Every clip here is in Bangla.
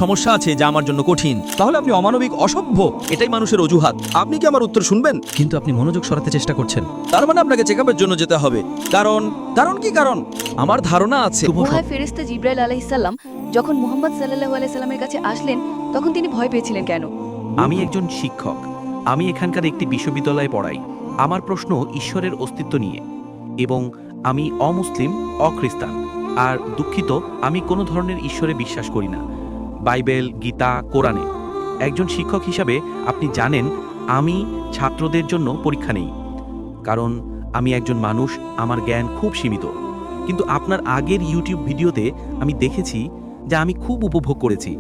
সমস্যা আছে যা আমার জন্য কঠিন। তাহলে আপনি অমানবিক, অসভ্য, এটাই মানুষের অজুহাত। আপনি কি আমার উত্তর শুনবেন? কিন্তু আপনি মনোযোগ সরাতে চেষ্টা করছেন। তার মানে আপনাকে চেকআপের জন্য যেতে হবে। কারণ কারণ আমার ধারণা আছে উহায় ফেরেশতা জিবরাইল আলাইহিসসালাম যখন মুহাম্মদ সাল্লাল্লাহু আলাইহি সাল্লামের কাছে আসলেন তখন তিনি ভয় পেয়েছিলেন কেন? আমি একজন শিক্ষক। আমি এখানকার একটি বিশ্ববিদ্যালয়ে পড়াই। আমার প্রশ্ন ঈশ্বরের অস্তিত্ব নিয়ে, এবং আমি অমুসলিম, অখ্রিস্টান, আর দুঃখিত, আমি কোনো ধরনের ঈশ্বরে বিশ্বাস করি না, বাইবেল, গীতা, কোরআনে। একজন শিক্ষক হিসাবে আপনি জানেন আমি ছাত্রদের জন্য পরীক্ষা নেই, কারণ আমি একজন মানুষ, আমার জ্ঞান খুব সীমিত। কিন্তু আপনার আগের ইউটিউব ভিডিওতে আমি দেখেছি যা আমি খুব উপভোগ করেছি।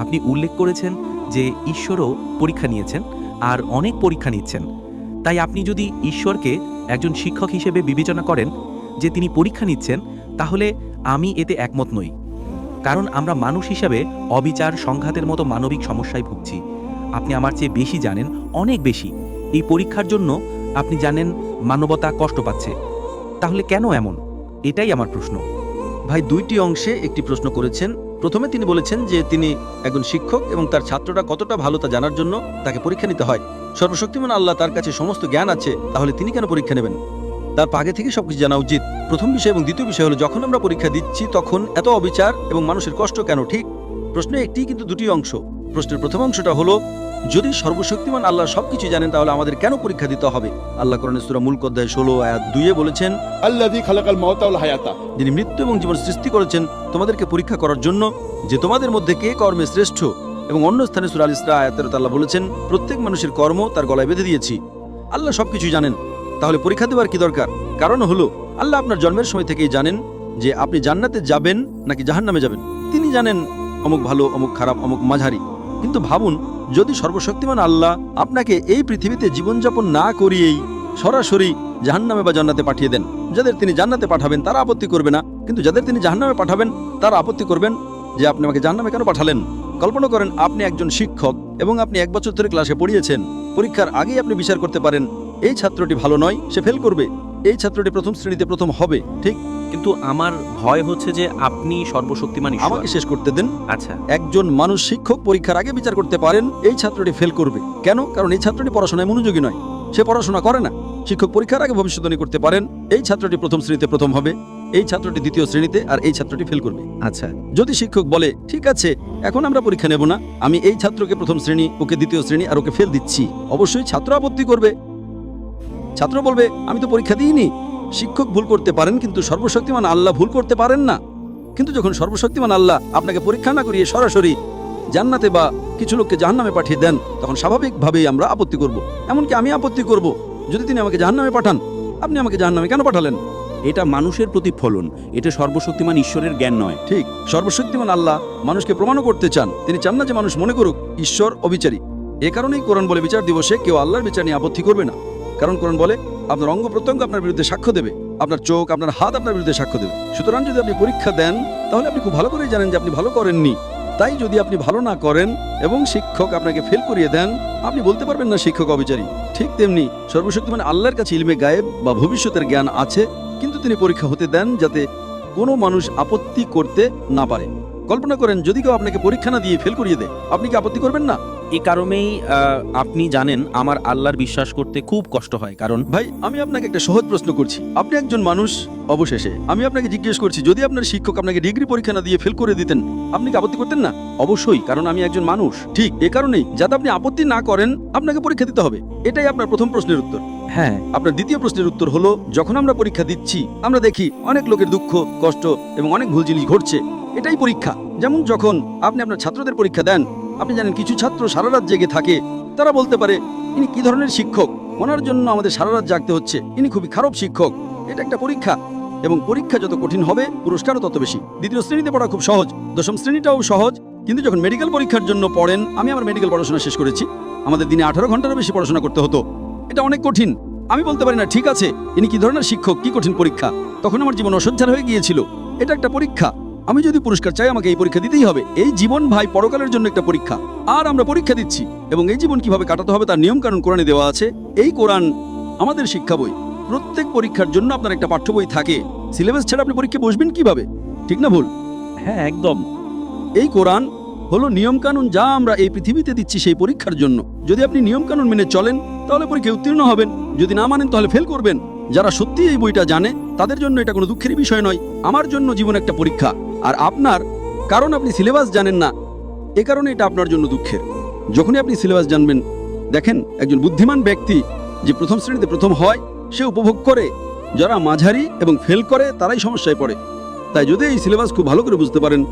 আপনি উল্লেখ করেছেন যে ঈশ্বরও পরীক্ষা নিয়েছেন আর অনেক পরীক্ষা নিচ্ছেন। তাই আপনি যদি ঈশ্বরকে একজন শিক্ষক হিসেবে বিবেচনা করেন যে তিনি পরীক্ষা নিচ্ছেন, তাহলে আমি এতে একমত নই। কারণ আমরা মানুষ হিসাবে অবিচার, সংঘাতের মতো মানবিক সমস্যায় ভুগছি। আপনি আমার চেয়ে বেশি জানেন, অনেক বেশি। এই পরীক্ষার জন্য আপনি জানেন মানবতা কষ্ট পাচ্ছে। তাহলে কেন এমন? এটাই আমার প্রশ্ন। ভাই দুইটি অংশে একটি প্রশ্ন করেছেন। প্রথমে তিনি বলেছেন যে তিনি একজন শিক্ষক এবং তার ছাত্ররা কতটা ভালো তা জানার জন্য তাকে পরীক্ষা নিতে হয়। সর্বশক্তিমান আল্লাহ, তার কাছে সমস্ত জ্ঞান আছে, তাহলে তিনি কেন পরীক্ষা নেবেন? তার আগে থেকে সবকিছু জানা উচিত। প্রথম বিষয়। এবং দ্বিতীয় বিষয় হলো, যখন আমরা পরীক্ষা দিচ্ছি তখন এত অবিচার এবং মানুষের কষ্ট কেন? ঠিক প্রশ্নে একটি কিন্তু দুটি অংশ। প্রশ্নের প্রথম অংশটা হলো, যদি সর্বশক্তিমান আল্লাহ সবকিছু জানেন তাহলে আমাদের কেন পরীক্ষা দিতে হবে? আল্লাহ কোরআনে সূরা মুলক অধ্যায় 16 আয়াত 2 বলেছেন, আল্লাযী খালাকাল মাউতা ওয়াল হায়াতা, যিনি মৃত্যু এবং জীবন সৃষ্টি করেছেন তোমাদেরকে পরীক্ষা করার জন্য যে তোমাদের মধ্যে কে কর্মে শ্রেষ্ঠ। এবং অন্য স্থানে সূরা আল ইসরা আয়াত 13 আল্লাহ বলেছেন, প্রত্যেক মানুষের কর্ম তার গলায় বেঁধে দিয়েছি। আল্লাহ সবকিছু জানেন, তাহলে পরীক্ষা দেওয়ার কি দরকার? কারণ হলো, আল্লাহ আপনার জন্মের সময় থেকেই জানেন যে আপনি জান্নাতে যাবেন নাকি জাহান্নামে যাবেন। তিনি জানেন অমুক ভালো, অমুক খারাপ, অমুক মাঝারি। কিন্তু ভাবুন, যদি সর্বশক্তিমান আল্লাহ আপনাকে এই পৃথিবীতে জীবনযাপন না করিয়েই সরাসরি জাহান্নামে বা জান্নাতে পাঠিয়ে দেন। যাদের তিনি জান্নাতে পাঠাবেন তারা আপত্তি করবে না, কিন্তু যাদের তিনি জাহান্নামে পাঠাবেন তারা আপত্তি করবেন যে আপনি আমাকে জাহান্নামে কেন পাঠালেন। কল্পনা করেন আপনি একজন শিক্ষক এবং আপনি 1 বছর ধরে ক্লাসে পড়িয়েছেন। পরীক্ষার আগেই আপনি বিচার করতে পারেন এই ছাত্রটি ভালো নয়, সে ফেল করবে, এই ছাত্রটি প্রথম শ্রেণীতে প্রথম হবে। ঠিক, কিন্তু আমার ভয় হচ্ছে যে আপনি সর্বশক্তিমান ঈশ্বর। আমাকে শেষ করতে দেন। আচ্ছা, একজন মানুষ শিক্ষক পরীক্ষার আগে বিচার করতে পারেন এই ছাত্রটি ফেল করবে কেন? কারণ এই ছাত্রটি পড়াশোনায় মনোযোগী নয়, সে পড়াশোনা করে না। শিক্ষক পরীক্ষার আগে ভবিষ্যদ্বাণী করতে পারেন এই ছাত্রটি প্রথম শ্রেণীতে প্রথম হবে, এই ছাত্রটি দ্বিতীয় শ্রেণীতে, আর এই ছাত্রটি ফেল করবে। আচ্ছা, যদি শিক্ষক বলে ঠিক আছে এখন আমরা পরীক্ষা নেব না, আমি এই ছাত্রকে প্রথম শ্রেণী, ওকে দ্বিতীয় শ্রেণী আর ওকে ফেল দিচ্ছি, অবশ্যই ছাত্র আপত্তি করবে। ছাত্র বলবে আমি তো পরীক্ষা দিইনি। শিক্ষক ভুল করতে পারেন কিন্তু সর্বশক্তিমান আল্লাহ ভুল করতে পারেন না। কিন্তু যখন সর্বশক্তিমান আল্লাহ আপনাকে পরীক্ষা না করিয়ে সরাসরি জান্নাতে বা কিছু লোককে জাহান্নামে পাঠিয়ে দেন, তখন স্বাভাবিকভাবেই আমরা আপত্তি করব। এমনকি আমি আপত্তি করব যদি তিনি আমাকে জাহান্নামে পাঠান। আপনি আমাকে জাহান্নামে কেন পাঠালেন? এটা মানুষের প্রতিফলন, এটা সর্বশক্তিমান ঈশ্বরের জ্ঞান নয়। ঠিক, সর্বশক্তিমান আল্লাহ মানুষকে প্রমাণও করতে চান। তিনি চান না যে মানুষ মনে করুক ঈশ্বর অবিচারী। এ কারণেই কোরআন বলে বিচার দিবসে কেউ আল্লাহর বিচার নিয়ে আপত্তি করবে না। কারণ কোরআন বলে আপনার অঙ্গ প্রত্যঙ্গ আপনার বিরুদ্ধে সাক্ষ্য দেবে, আপনার চোখ, আপনার হাত আপনার বিরুদ্ধে সাক্ষ্য দেবে। সুতরাং যদি আপনি পরীক্ষা দেন তাহলে আপনি খুব ভালো করেই জানেন যে আপনি ভালো করেননি। তাই যদি আপনি ভালো না করেন এবং শিক্ষক আপনাকে ফেল করিয়ে দেন, আপনি বলতে পারবেন না শিক্ষক অবিচারী। ঠিক তেমনি সর্বশক্তিমান আল্লাহর কাছে ইলমে গায়েব বা ভবিষ্যতের জ্ঞান আছে, কিন্তু তিনি পরীক্ষা হতে দেন যাতে কোনো মানুষ আপত্তি করতে না পারে। কল্পনা করেন যদি কেউ আপনাকে পরীক্ষা না দিয়ে ফেল করিয়ে দেয়, আপনি কি আপত্তি করবেন না? এই কারণেই আপনি জানেন আমার আল্লাহর বিশ্বাস করতে খুব কষ্ট হয়। কারণ ভাই আমি আপনাকে একটা সহজ প্রশ্ন করছি, আপনি একজন মানুষ। অবশেষে আমি আপনাকে জিজ্ঞেস করছি, যদি আপনার শিক্ষক আপনাকে ডিগ্রি পরীক্ষা না দিয়ে ফেল করে দিতেন, আপনি কি আপত্তি করতেন না? অবশ্যই, কারণ আমি একজন মানুষ। ঠিক, এ কারণেই যাতে আপনি আপত্তি না করেন আপনাকে পরীক্ষা দিতে হবে। এটাই আপনার প্রথম প্রশ্নের উত্তর। হ্যাঁ, আপনার দ্বিতীয় প্রশ্নের উত্তর হলো, যখন আমরা পরীক্ষা দিচ্ছি আমরা দেখি অনেক লোকের দুঃখ, কষ্ট এবং অনেক ভুল জিনিস ঘটছে। এটাই পরীক্ষা। যেমন যখন আপনি আপনার ছাত্রদের পরীক্ষা দেন, আপনি জানেন কিছু ছাত্র সারা রাত জেগে থাকে। তারা বলতে পারে ইনি কি ধরনের শিক্ষক, ওনার জন্য আমাদের সারা রাত জাগতে হচ্ছে, ইনি খুবই খারাপ শিক্ষক। এটা একটা পরীক্ষা, এবং পরীক্ষা যত কঠিন হবে পুরস্কারও তত বেশি। দ্বিতীয় শ্রেণীতে পড়া খুব সহজ, দশম শ্রেণীটাও সহজ, কিন্তু যখন মেডিকেল পরীক্ষার জন্য পড়েন, আমি আমার মেডিকেল পড়াশোনা শেষ করেছি, আমাদের দিনে 18 ঘন্টারও বেশি পড়াশোনা করতে হতো। এটা অনেক কঠিন। আমি বলতে পারি না ঠিক আছে ইনি কি ধরনের শিক্ষক, কি কঠিন পরীক্ষা। তখন আমার জীবন অসহ্য হয়ে গিয়েছিল। এটা একটা পরীক্ষা, আমি যদি পুরস্কার চাই আমাকে এই পরীক্ষা দিতেই হবে। এই জীবন ভাই পরকালের জন্য একটা পরীক্ষা, আর আমরা পরীক্ষা দিচ্ছি। এবং এই জীবন কিভাবে কাটাতে হবে তার নিয়ম কানুন কোরআনে দেওয়া আছে। এই কোরআন আমাদের শিক্ষা বই। প্রত্যেক পরীক্ষার জন্য আপনার একটা পাঠ্য বই থাকে। সিলেবাস ছাড়া আপনি পরীক্ষা বসবেন কিভাবে? ঠিক না ভুল? হ্যাঁ, একদম। এই কোরআন হলো নিয়মকানুন, যা আমরা এই পৃথিবীতে দিচ্ছি সেই পরীক্ষার জন্য। যদি আপনি নিয়মকানুন মেনে চলেন তাহলে পরীক্ষায় উত্তীর্ণ হবেন, যদি না মানেন তাহলে ফেল করবেন। যারা সত্যি এই বইটা জানে তাদের জন্য এটা কোনো দুঃখের বিষয় নয়। আমার জন্য জীবন একটা পরীক্ষা, আর আপনার, কারণ আপনি সিলেবাস জানেন না, এ কারণে এটা আপনার জন্য দুঃখের। যখনই আপনি সিলেবাস জানবেন, দেখেন একজন বুদ্ধিমান ব্যক্তি যে প্রথম শ্রেণীতে প্রথম হয় সে উপভোগ করে, যারা মাঝারি এবং ফেল করে তারাই সমস্যায় পড়ে। তাই যদি এই সিলেবাস খুব ভালো করে বুঝতে পারেন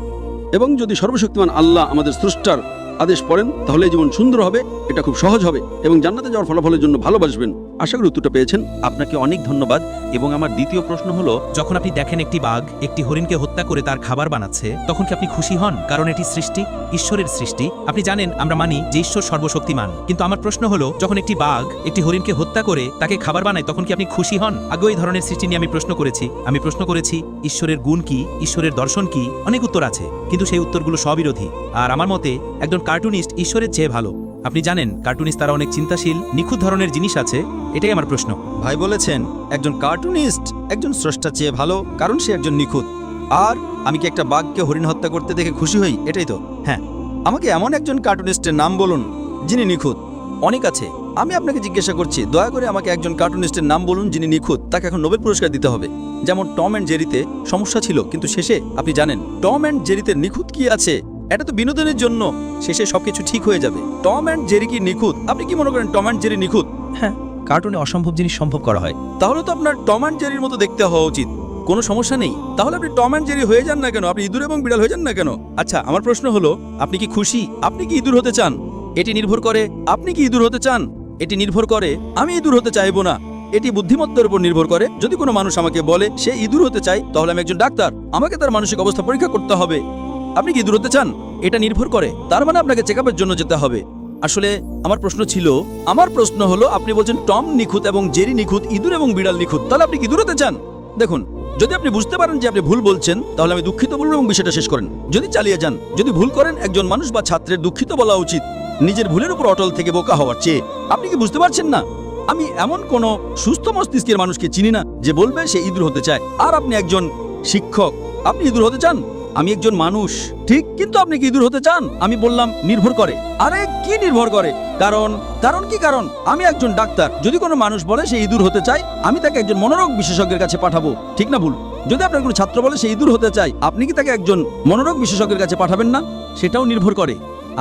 এবং যদি সর্বশক্তিমান আল্লাহ আমাদের স্রষ্টার আদেশ পড়েন তাহলে এই জীবন সুন্দর হবে, এটা খুব সহজ হবে এবং জান্নাতে যাওয়ার ফলাফলের জন্য ভালোবাসবেন। আশা করি উত্তরটা পেয়েছেন। আপনাকে অনেক ধন্যবাদ। এবং আমার দ্বিতীয় প্রশ্ন হলো, যখন আপনি দেখেন একটি বাঘ একটি হরিণকে হত্যা করে তার খাবার বানাচ্ছে, তখন কি আপনি খুশি হন? কারণ এটি সৃষ্টি, ঈশ্বরের সৃষ্টি। আপনি জানেন আমরা মানি যে ঈশ্বর সর্বশক্তিমান, কিন্তু আমার প্রশ্ন হলো, যখন একটি বাঘ একটি হরিণকে হত্যা করে তাকে খাবার বানায়, তখন কি আপনি খুশি হন? আগে এই ধরনের সৃষ্টি নিয়ে আমি প্রশ্ন করেছি ঈশ্বরের গুণ কি, ঈশ্বরের দর্শন কি, অনেক উত্তর আছে, কিন্তু সেই উত্তরগুলো স্ববিরোধী। আর আমার মতে একজন কার্টুনিস্ট ঈশ্বরের চেয়ে ভালো। আপনি জানেন কার্টুনিস্ট তারা অনেক চিন্তাশীল, নিখুঁত ধরনের জিনিস আছে। এটাই আমার প্রশ্ন। ভাই বলেছেন একজন কার্টুনিস্ট একজন স্রষ্টা চেয়ে ভালো, কারণ সে একজন নিখুঁত। আর আমি কি একটা বাঘকে হরিণ হত্যা করতে দেখে খুশি হই? এটাই তো। হ্যাঁ, আমাকে এমন একজন কার্টুনিস্টের নাম বলুন যিনি নিখুঁত। অনেক আছে, আমি আপনাকে জিজ্ঞাসা করছি, দয়া করে আমাকে একজন কার্টুনিস্টের নাম বলুন যিনি নিখুঁত। তাকে এখন নোবেল পুরস্কার দিতে হবে। যেমন টম অ্যান্ড জেরিতে সমস্যা ছিল, কিন্তু শেষে আপনি জানেন টম অ্যান্ড জেরিতে নিখুঁত কি আছে? এটা তো বিনোদনের জন্য, শেষে সবকিছু ঠিক হয়ে যাবে। টম অ্যান্ড জেরি কি নিখুঁত? আপনি কি মনে করেন টম অ্যান্ড জেরি নিখুঁত? হ্যাঁ, কার্টুনে অসম্ভব জিনিস সম্ভব করা হয়। তাহলে তো আপনার টম অ্যান্ড জেরির মতো দেখতে হওয়া উচিত। কোনো সমস্যা নেই, তাহলে আপনি টম অ্যান্ড জেরি হয়ে যান না কেন? আপনি ইঁদুর এবং বিড়াল হয়ে যান না কেন? আচ্ছা, আমার প্রশ্ন হলো, আপনি কি খুশি? আপনি কি ইঁদুর হতে চান? এটি নির্ভর করে আপনি কি ইঁদুর হতে চান। এটি নির্ভর করে আমি ইঁদুর হতে চাইবো না। এটি বুদ্ধিমত্তার উপর নির্ভর করে। যদি কোনো মানুষ আমাকে বলে সে ইঁদুর হতে চায়, তাহলে আমি একজন ডাক্তার, আমাকে তার মানসিক অবস্থা পরীক্ষা করতে হবে। আপনি কি ইঁদুর হতে চান? এটা নির্ভর করে, তার মানে আপনাকে চেকআপের জন্য যেতে হবে। আসলে আমার প্রশ্ন হলো, আপনি বলছেন টম নিখুঁত এবং জেরি নিখুঁত, ইঁদুর এবং বিড়াল নিখুঁত, তাহলে আপনি কি ইঁদুর হতে চান? দেখুন, যদি আপনি বুঝতে পারেন যে আপনি ভুল বলছেন, তাহলে আমি দুঃখিত বলুন এবং বিষয়টা শেষ করেন। যদি চালিয়ে যান, যদি ভুল করেন, একজন মানুষ বা ছাত্রের দুঃখিত বলা উচিত নিজের ভুলের উপর অটল থেকে বোকা হওয়ার চেয়ে। আপনি কি বুঝতে পারছেন না? আমি এমন কোনো সুস্থ মস্তিষ্কের মানুষকে চিনি না যে বলবে সে ইঁদুর হতে চায়। আর আপনি একজন শিক্ষক, আপনি ইঁদুর হতে চান? আমি একজন মানুষ, ঠিক, কিন্তু আপনি কি ইঁদুর হতে চান? আমি বললাম নির্ভর করে। আরে কি নির্ভর করে? কারণ আমি একজন ডাক্তার। যদি কোনো মানুষ বলে সে ইঁদুর হতে চায়, আমি তাকে একজন মনোরোগ বিশেষজ্ঞের কাছে পাঠাবো, ঠিক না ভুল? যদি আপনার কোনো ছাত্র বলে সে ইঁদুর হতে চায়, আপনি কি তাকে একজন মনোরোগ বিশেষজ্ঞের কাছে পাঠাবেন না? সেটাও নির্ভর করে।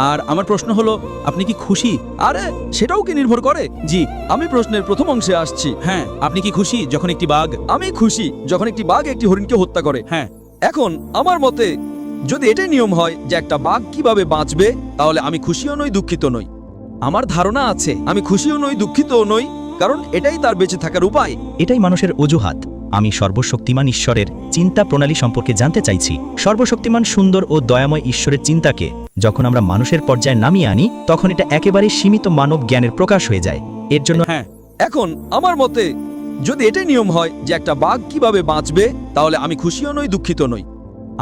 আর আমার প্রশ্ন হলো, আপনি কি খুশি? আরে সেটাও কি নির্ভর করে? জি, আমি প্রশ্নের প্রথম অংশে আসছি। হ্যাঁ, আপনি কি খুশি যখন একটি বাঘ? আমি খুশি যখন একটি বাঘ একটি হরিণকে হত্যা করে। হ্যাঁ, এখন আমার মতে যদি এটাই নিয়ম হয় যে একটা বাঘ কিভাবে বাঁচবে, তাহলে আমি খুশিও নই, দুঃখিত নই। আমার ধারণা আছে আমি খুশিও নই, দুঃখিতও নই, কারণ এটাই তার বেঁচে থাকার উপায়। এটাই মানুষের অজুহাত। আমি সর্বশক্তিমান ঈশ্বরের চিন্তা প্রণালী সম্পর্কে জানতে চাইছি। সর্বশক্তিমান সুন্দর ও দয়াময় ঈশ্বরের চিন্তাকে যখন আমরা মানুষের পর্যায়ে নামিয়ে আনি, তখন এটা একেবারে সীমিত মানব জ্ঞানের প্রকাশ হয়ে যায়। এর জন্য হ্যাঁ, এখন আমার মতে যদি এটাই নিয়ম হয় যে একটা বাঘ কিভাবে বাঁচবে, তাহলে আমি খুশিও নই, দুঃখিত নই।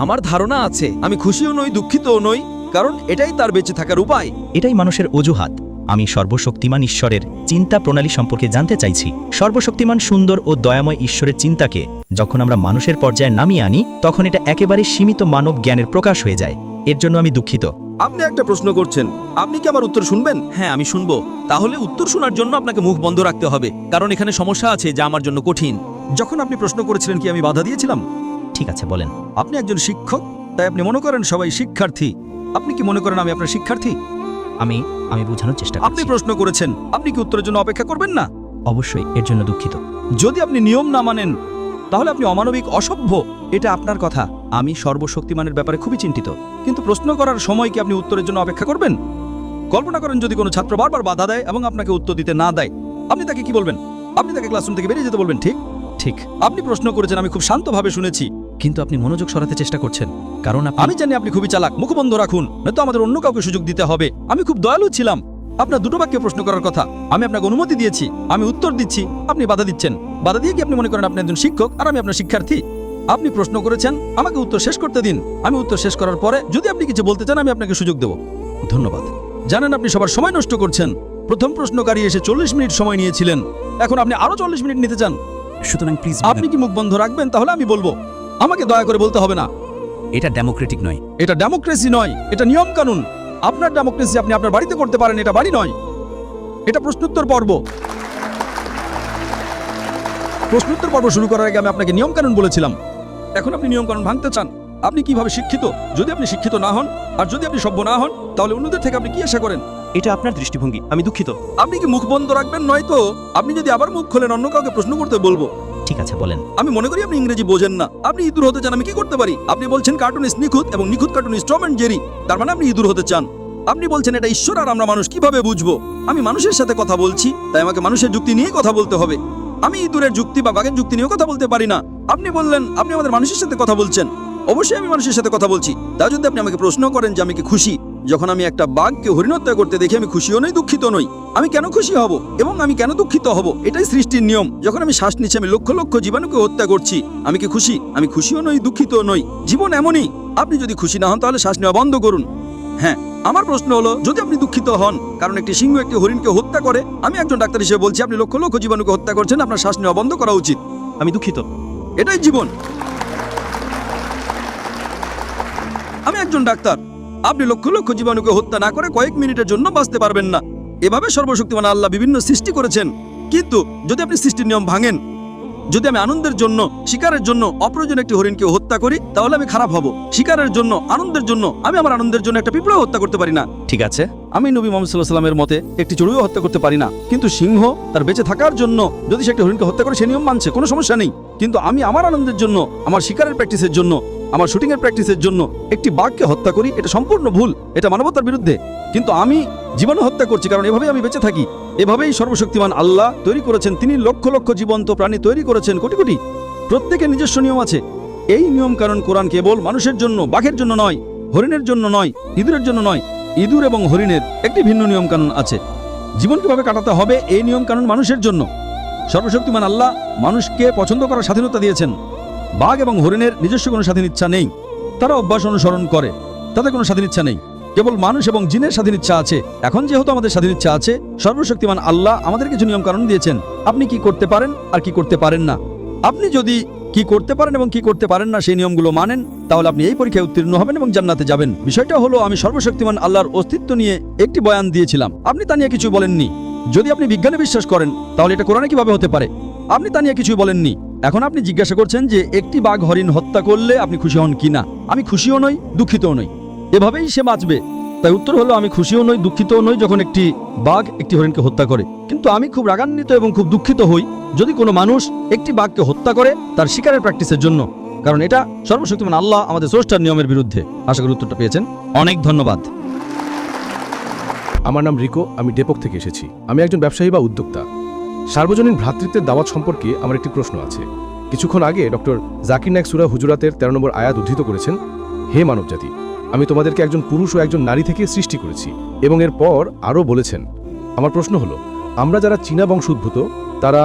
আমার ধারণা আছে আমি খুশিও নই, দুঃখিতও নই, কারণ এটাই তার বেঁচে থাকার উপায়। এটাই মানুষের অজুহাত। আমি সর্বশক্তিমান ঈশ্বরের চিন্তা প্রণালী সম্পর্কে জানতে চাইছি। সর্বশক্তিমান সুন্দর ও দয়াময় ঈশ্বরের চিন্তাকে যখন আমরা মানুষের পর্যায়ে নামিয়ে আনি, তখন এটা একেবারে সীমিত মানব জ্ঞানের প্রকাশ হয়ে যায়। এর জন্য আমি দুঃখিত। আপনি একটা প্রশ্ন করছেন, আপনি কি আমার উত্তর শুনবেন? হ্যাঁ, আমি শুনবো। তাহলে উত্তর শোনার জন্য আপনাকে মুখ বন্ধ রাখতে হবে, কারণ এখানে সমস্যা আছে যা আমার জন্য কঠিন। যখন আপনি প্রশ্ন করেছিলেন কি আমি বাধা দিয়েছিলাম? ঠিক আছে, বলেন। আপনি একজন শিক্ষক, তাই আপনি মনে করেন সবাই শিক্ষার্থী। আপনি কি মনে করেন আমি আপনার শিক্ষার্থী? আমি বোঝানোর চেষ্টা আপনি করছি। প্রশ্ন করেছেন, আপনি কি উত্তরের জন্য অপেক্ষা করবেন না? অবশ্যই, এর জন্য দুঃখিত। যদি আপনি নিয়ম না মানেন তাহলে আপনি অমানবিক, অসভ্য। এটা আপনার কথা। আমি সর্বশক্তিমানের ব্যাপারে খুবই চিন্তিত, কিন্তু প্রশ্ন করার সময় কি আপনি উত্তরের জন্য অপেক্ষা করবেন? কল্পনা করেন যদি কোনো ছাত্র বারবার বাধা দেয় এবং আপনাকে উত্তর দিতে না দেয়, আপনি তাকে কি বলবেন? আপনি তাকে ক্লাসরুম থেকে বেরিয়ে যেতে বলবেন, ঠিক? ঠিক। আপনি প্রশ্ন করেছেন, আমি খুব শান্তভাবে শুনেছি, কিন্তু আপনি মনোযোগ সরাতে চেষ্টা করছেন, কারণ আমি জানি আপনি খুবই চালাক। মুখ বন্ধ রাখুন, নয়তো আমাদের অন্য কাউকে সুযোগ দিতে হবে। আমি খুব দয়ালু ছিলাম। আপনার দুটো বাক্যে প্রশ্ন করার কথা, আমি আপনাকে অনুমতি দিয়েছি, আমি উত্তর দিচ্ছি, আপনি বাধা দিচ্ছেন। বাধা দিয়ে কি আপনি মনে করেন আপনি একজন শিক্ষক আর আমি আপনার শিক্ষার্থী? আপনি প্রশ্ন করেছেন, আমাকে উত্তর শেষ করতে দিন। আমি উত্তর শেষ করার পরে যদি আপনি কিছু বলতে চান, আমি আপনাকে সুযোগ দেব। ধন্যবাদ। জানেন আপনি সবার সময় নষ্ট করছেন। প্রথম প্রশ্নকারী এসে 40 মিনিট সময় নিয়েছিলেন, এখন আপনি আরো 40 মিনিট নিতে চান। সুতরাং প্লিজ আপনি কি মুখ বন্ধ রাখবেন? তাহলে আমি বলবো, আমাকে দয়া করে বলতে হবে না। এটা ডেমোক্রেটিক নয়। এটা ডেমোক্রেসি নয়, এটা নিয়ম কানুন। আপনার ডেমোক্রেসি আপনি আপনার বাড়িতে করতে পারেন, এটা বাড়ি নয়। এটা প্রশ্নোত্তর পর্ব। প্রশ্নোত্তর পর্ব শুরু করার আগে আমি আপনাকে নিয়ম কানুন বলেছিলাম। এখন আপনি নিয়ম কানুন ভাঙতে চান। আপনি কিভাবে শিক্ষিত? যদি আপনি শিক্ষিত না হন আর যদি আপনি সভ্য না হন, তাহলে অন্যদের থেকে আপনি কি আশা করেন? এটা আপনার দৃষ্টিভঙ্গি, আমি দুঃখিত। আপনি কি মুখ বন্ধ রাখবেন? নয়তো আপনি যদি আবার মুখ খোলেন অন্য কাউকে প্রশ্ন করতে বলবো। ঠিক আছে, বলেন। আমি মনে করি আপনি ইংরেজি বোঝেন না। আপনি ইঁদুর হতে চান, আমি কি করতে পারি? আপনি বলছেন কার্টুনিস্ট নিখুঁত এবং নিখুঁত কার্টুনিস্ট টম অ্যান্ড জেরি, তার মানে আপনি ইঁদুর হতে চান। আপনি বলছেন এটা ঈশ্বর আর আমরা মানুষ, কিভাবে বুঝবো? আমি মানুষের সাথে কথা বলছি, তাই আমাকে মানুষের যুক্তি নিয়েই কথা বলতে হবে। আমি ইঁদুরের যুক্তি বা বাঘের যুক্তি নিয়েও কথা বলতে পারি না। আপনি বললেন আপনি আমাদের মানুষের সাথে কথা বলছেন। অবশ্যই আমি মানুষের সাথে কথা বলছি। তা যদি আপনি আমাকে প্রশ্ন করেন যে আমি কি খুশি যখন আমি একটা বাঘকে হরিণ হত্যা করতে দেখি, আমি খুশিও নই, দুঃখিত নই। আমি কেন খুশি হব এবং আমি কেন দুঃখিত হব? এটাই সৃষ্টির নিয়ম। যখন আমি শ্বাস নিচ্ছি, আমি লক্ষ লক্ষ জীবাণুকে হত্যা করছি, আমি কি খুশি? আমি খুশিও নই, দুঃখিত নই। জীবন এমনই। আপনি যদি খুশি না হন তাহলে শ্বাস নেওয়া বন্ধ করুন। হ্যাঁ, আমার প্রশ্ন হলো, যদি আপনি দুঃখিত হন কারণ একটি সিংহ একটি হরিণকে হত্যা করে, আমি একজন ডাক্তার হিসেবে বলছি আপনি লক্ষ লক্ষ জীবাণুকে হত্যা করছেন, আপনার শ্বাস নেওয়া বন্ধ করা উচিত। আমি দুঃখিত। এটাই জীবন। আমি একজন ডাক্তার। আপনি লক্ষ লক্ষ জীবাণুকে হত্যা না করে কয়েক মিনিটের জন্য বাঁচতে পারবেন না। এভাবে সর্বশক্তিমান আল্লাহ বিভিন্ন সৃষ্টি করেছেন। কিন্তু যদি আপনি সৃষ্টির নিয়ম ভাঙেন, যদি আমি আনন্দের জন্য, শিকারের জন্য অপ্রয়োজনীয় একটি হরিণকে হত্যা করি, তাহলে আমি খারাপ হব। শিকারের জন্য, আনন্দের জন্য আমি আমার আনন্দের জন্য একটা পিঁপড়া হত্যা করতে পারি না। ঠিক আছে, আমি নবী মুহাম্মদ সাল্লাল্লাহু আলাইহি ওয়াসাল্লামের মতে একটি চড়ুইও হত্যা করতে পারি না। কিন্তু সিংহ তার বেঁচে থাকার জন্য যদি সে একটা হরিণকে হত্যা করে, সে নিয়ম মানছে, কোনো সমস্যা নেই। কিন্তু আমি আমার আনন্দের জন্য, আমার শিকারের প্র্যাকটিসের জন্য, আমার শুটিং এর প্র্যাকটিসের জন্য একটি বাঘকে হত্যা করি, এটা সম্পূর্ণ ভুল, এটা মানবতার বিরুদ্ধে। কিন্তু আমি জীবাণু হত্যা করছি কারণ এভাবেই আমি বেঁচে থাকি। এভাবেই সর্বশক্তিমান আল্লাহ তৈরি করেছেন। তিনি লক্ষ লক্ষ জীবন্ত প্রাণী তৈরি করেছেন, কোটি কোটি। প্রত্যেকের নিজস্ব নিয়ম আছে। এই নিয়ম কারণ কোরআন কেবল মানুষের জন্য, বাঘের জন্য নয়, হরিণের জন্য নয়, ইঁদুরের জন্য নয়। ইঁদুর এবং হরিণের একটি ভিন্ন নিয়ম কানুন আছে। জীবন কিভাবে কাটাতে হবে, এই নিয়ম কানুন মানুষের জন্য। সর্বশক্তিমান আল্লাহ মানুষকে পছন্দ করার স্বাধীনতা দিয়েছেন। বাঘ এবং হরিণের নিজস্ব কোনো স্বাধীন ইচ্ছা নেই। তারা অভ্যাস অনুসরণ করে, তাদের কোনো স্বাধীন ইচ্ছা নেই। কেবল মানুষ এবং জিনের স্বাধীন ইচ্ছা আছে। এখন যেহেতু আমাদের স্বাধীন ইচ্ছা আছে, সর্বশক্তিমান আল্লাহ আমাদের কিছু নিয়ম কানুন দিয়েছেন। আপনি কি করতে পারেন আর কি করতে পারেন না। আপনি যদি কি করতে পারেন এবং কি করতে পারেন না সেই নিয়মগুলো মানেন, তাহলে আপনি এই পরীক্ষায় উত্তীর্ণ হবেন এবং জান্নাতে যাবেন। বিষয়টা হলো, আমি সর্বশক্তিমান আল্লাহর অস্তিত্ব নিয়ে একটি বয়ান দিয়েছিলাম, আপনি তা নিয়ে কিছু বলেননি। যদি আপনি বিজ্ঞানে বিশ্বাস করেন, তাহলে এটা কোরআনে কিভাবে হতে পারে? আপনি তা নিয়ে কিছুই বলেননি। এখন আপনি জিজ্ঞাসা করছেন যে একটি বাঘ হরিণ হত্যা করলে আপনি খুশি হন কিনা। আমি খুশিও নই, দুঃখিতও নই। এভাবেই সে বাঁচবে। তাই উত্তর হলো, আমি খুশিও নই, দুঃখিতও নই যখন একটি বাঘ একটি হরিণকে হত্যা করে। কিন্তু আমি খুব রাগান্বিত এবং খুব দুঃখিত হই যদি কোনো মানুষ একটি বাঘকে হত্যা করে তার শিকারের প্র্যাকটিসের জন্য, কারণ এটা সর্বশক্তিমান আল্লাহ আমাদের স্রষ্টার নিয়মের বিরুদ্ধে। আশা করি উত্তরটা পেয়েছেন। অনেক ধন্যবাদ। আমার নাম রিকো, আমি ডেপক থেকে এসেছি। আমি একজন ব্যবসায়ী বা উদ্যোক্তা। সার্বজনীন ভ্রাতৃত্বের দাওয়াত সম্পর্কে আমার একটি প্রশ্ন আছে। কিছুক্ষণ আগে ডক্টর জাকির নায়েক সূরা হুজুরাতের 13 নম্বর আয়াত উদ্ধৃত করেছেন, হে মানবজাতি, আমি তোমাদেরকে একজন পুরুষ ও একজন নারী থেকে সৃষ্টি করেছি। এবং এরপর আরও বলেছেন। আমার প্রশ্ন হলো, আমরা যারা চীনা বংশোদ্ভূত তারা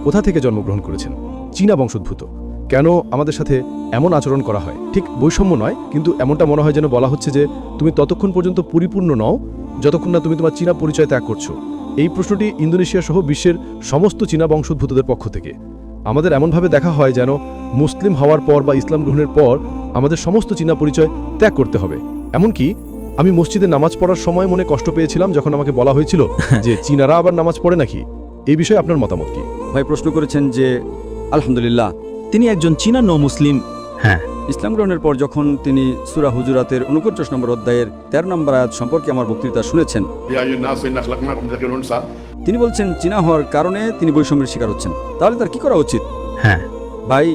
কোথা থেকে জন্মগ্রহণ করেছেন? চীনা বংশোদ্ভূত। কেন আমাদের সাথে এমন আচরণ করা হয়? ঠিক বৈষম্য নয়, কিন্তু এমনটা মনে হয় যেন বলা হচ্ছে যে তুমি ততক্ষণ পর্যন্ত পরিপূর্ণ নও যতক্ষণ না তুমি তোমার চীনা পরিচয় ত্যাগ করছো। এই প্রশ্নটি ইন্দোনেশিয়া সহ বিশ্বের সমস্ত চীনা বংশোদ্ভূতদের পক্ষ থেকে। আমাদের এমনভাবে দেখা হয় যেন মুসলিম হওয়ার পর বা ইসলাম গ্রহণের পর আমাদের সমস্ত চীনা পরিচয় ত্যাগ করতে হবে। এমনকি আমি মসজিদে নামাজ পড়ার সময় মনে কষ্ট পেয়েছিলাম যখন আমাকে বলা হয়েছিল যে চীনারা আবার নামাজ পড়ে নাকি। এই বিষয়ে আপনার মতামত কি? ভাই প্রশ্ন করেছেন যে আলহামদুলিল্লাহ, তিনি একজন চীনা নৌ মুসলিম। হ্যাঁ, ইসলাম গ্রহণের পর যখন তিনি সূরা হুজুরাতের 49 নম্বর অধ্যায়ের 13 নম্বর আয়াত সম্পর্কে আমার বক্তৃতা শুনেছেন, يا أيها الناس إنا خلقناكم من ذكر وأنثى তিনি বলছেন চীনা হওয়ার কারণে তিনি বৈষম্যের শিকার হচ্ছেন। তাহলে তার কি করা উচিত? হ্যাঁ ভাই,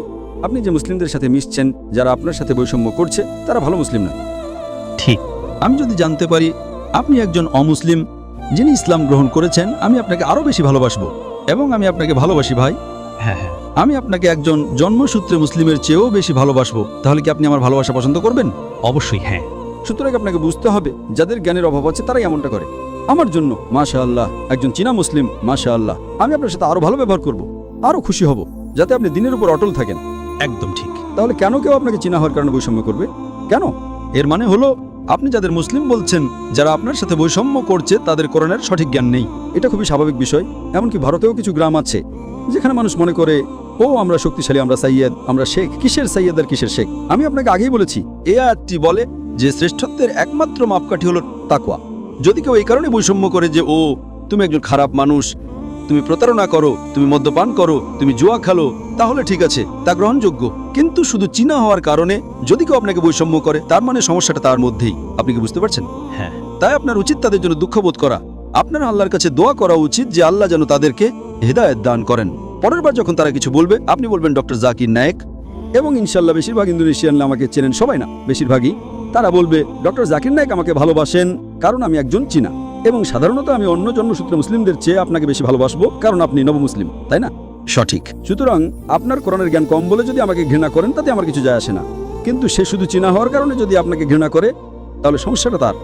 আপনি যে মুসলিমদের সাথে মিশছেন, যারা আপনার সাথে বৈষম্য করছে, তারা ভালো মুসলিম নয়। ঠিক। আমি যদি জানতে পারি আপনি একজন অমুসলিম যিনি ইসলাম গ্রহণ করেছেন, আমি আপনাকে আরো বেশি ভালোবাসবো এবং আমি আপনাকে ভালোবাসি ভাই। হ্যাঁ হ্যাঁ, আমি আপনাকে একজন জন্মসূত্রে মুসলিমের চেয়েও বেশি ভালোবাসবো। তাহলে কি আপনি আমার ভালোবাসা পছন্দ করবেন? অবশ্যই হ্যাঁ। সুতরাং আপনাকে বুঝতে হবে, যাদের জ্ঞানের অভাব আছে তারাই এমনটা করে। আমার জন্য মাশাআল্লাহ একজন চীনা মুসলিম, মাশাআল্লাহ, আমি আপনার সাথে আরো ভালো ব্যবহার করব, আরো খুশি হব, যাতে আপনি দিনের উপর অটল থাকেন। একদম ঠিক। তাহলে কেন কেউ আপনাকে চীনা হওয়ার কারণে বৈষম্য করবে? কেন? এর মানে হলো আপনি যাদের মুসলিম বলছেন, যারা আপনার সাথে বৈষম্য করছে, তাদের কোরআনের সঠিক জ্ঞান নেই। এটা খুবই স্বাভাবিক বিষয়। এমনকি ভারতেও কিছু গ্রাম আছে যেখানে মানুষ মনে করে ও আমরা শক্তিশালী, আমরা সাইয়েদ, আমরা শেখ। কিসের সাইয়েদ আর কিসের শেখ? আমি আপনাকে আগেই বলেছি, এই আয়াতটি বলে যে শ্রেষ্ঠত্বের একমাত্র মাপকাঠি হলো তাকওয়া। যদি কেউ এই কারণে বৈষম্য করে যে ও তুমি একজন খারাপ মানুষ, তুমি প্রতারণা করো, তুমি মদ্যপান করো, তুমি জুয়া খেলো, তাহলে ঠিক আছে, তা গ্রহণযোগ্য। কিন্তু শুধু চীনা হওয়ার কারণে যদি কেউ আপনাকে বৈষম্য করে, তার মানে সমস্যাটা তার মধ্যেই। আপনি কি বুঝতে পারছেন? হ্যাঁ। তাই আপনার উচিত তাদের জন্য দুঃখবোধ করা। আপনার আল্লাহর কাছে দোয়া করা উচিত যে আল্লাহ যেন তাদেরকে হেদায়েত দান করেন। পরের বার যখন তারা কিছু বলবে, আপনি বলবেন ডক্টর জাকির নায়েক। এবং ইনশাল্লাহ বেশিরভাগ ইন্দোনেশিয়ান আমাকে চেনেন, সবাই না, বেশিরভাগই। তারা বলবে ডক্টর জাকির নায়েক আমাকে ভালোবাসেন কারণ আমি একজন চীনা, এবং সাধারণত আমি অন্য জন্মসূত্রে মুসলিমদের চেয়ে আপনাকে বেশি ভালোবাসবো কারণ আপনি নবমুসলিম, তাই না? সঠিক। সুতরাং আপনার কোরআনের জ্ঞান কম বলে যদি আমাকে ঘৃণা করেন, তাতে আমার কিছু যায় আসে না। কিন্তু সে শুধু চীনা হওয়ার কারণে যদি আপনাকে ঘৃণা করে, তাহলে সমস্যাটা তার।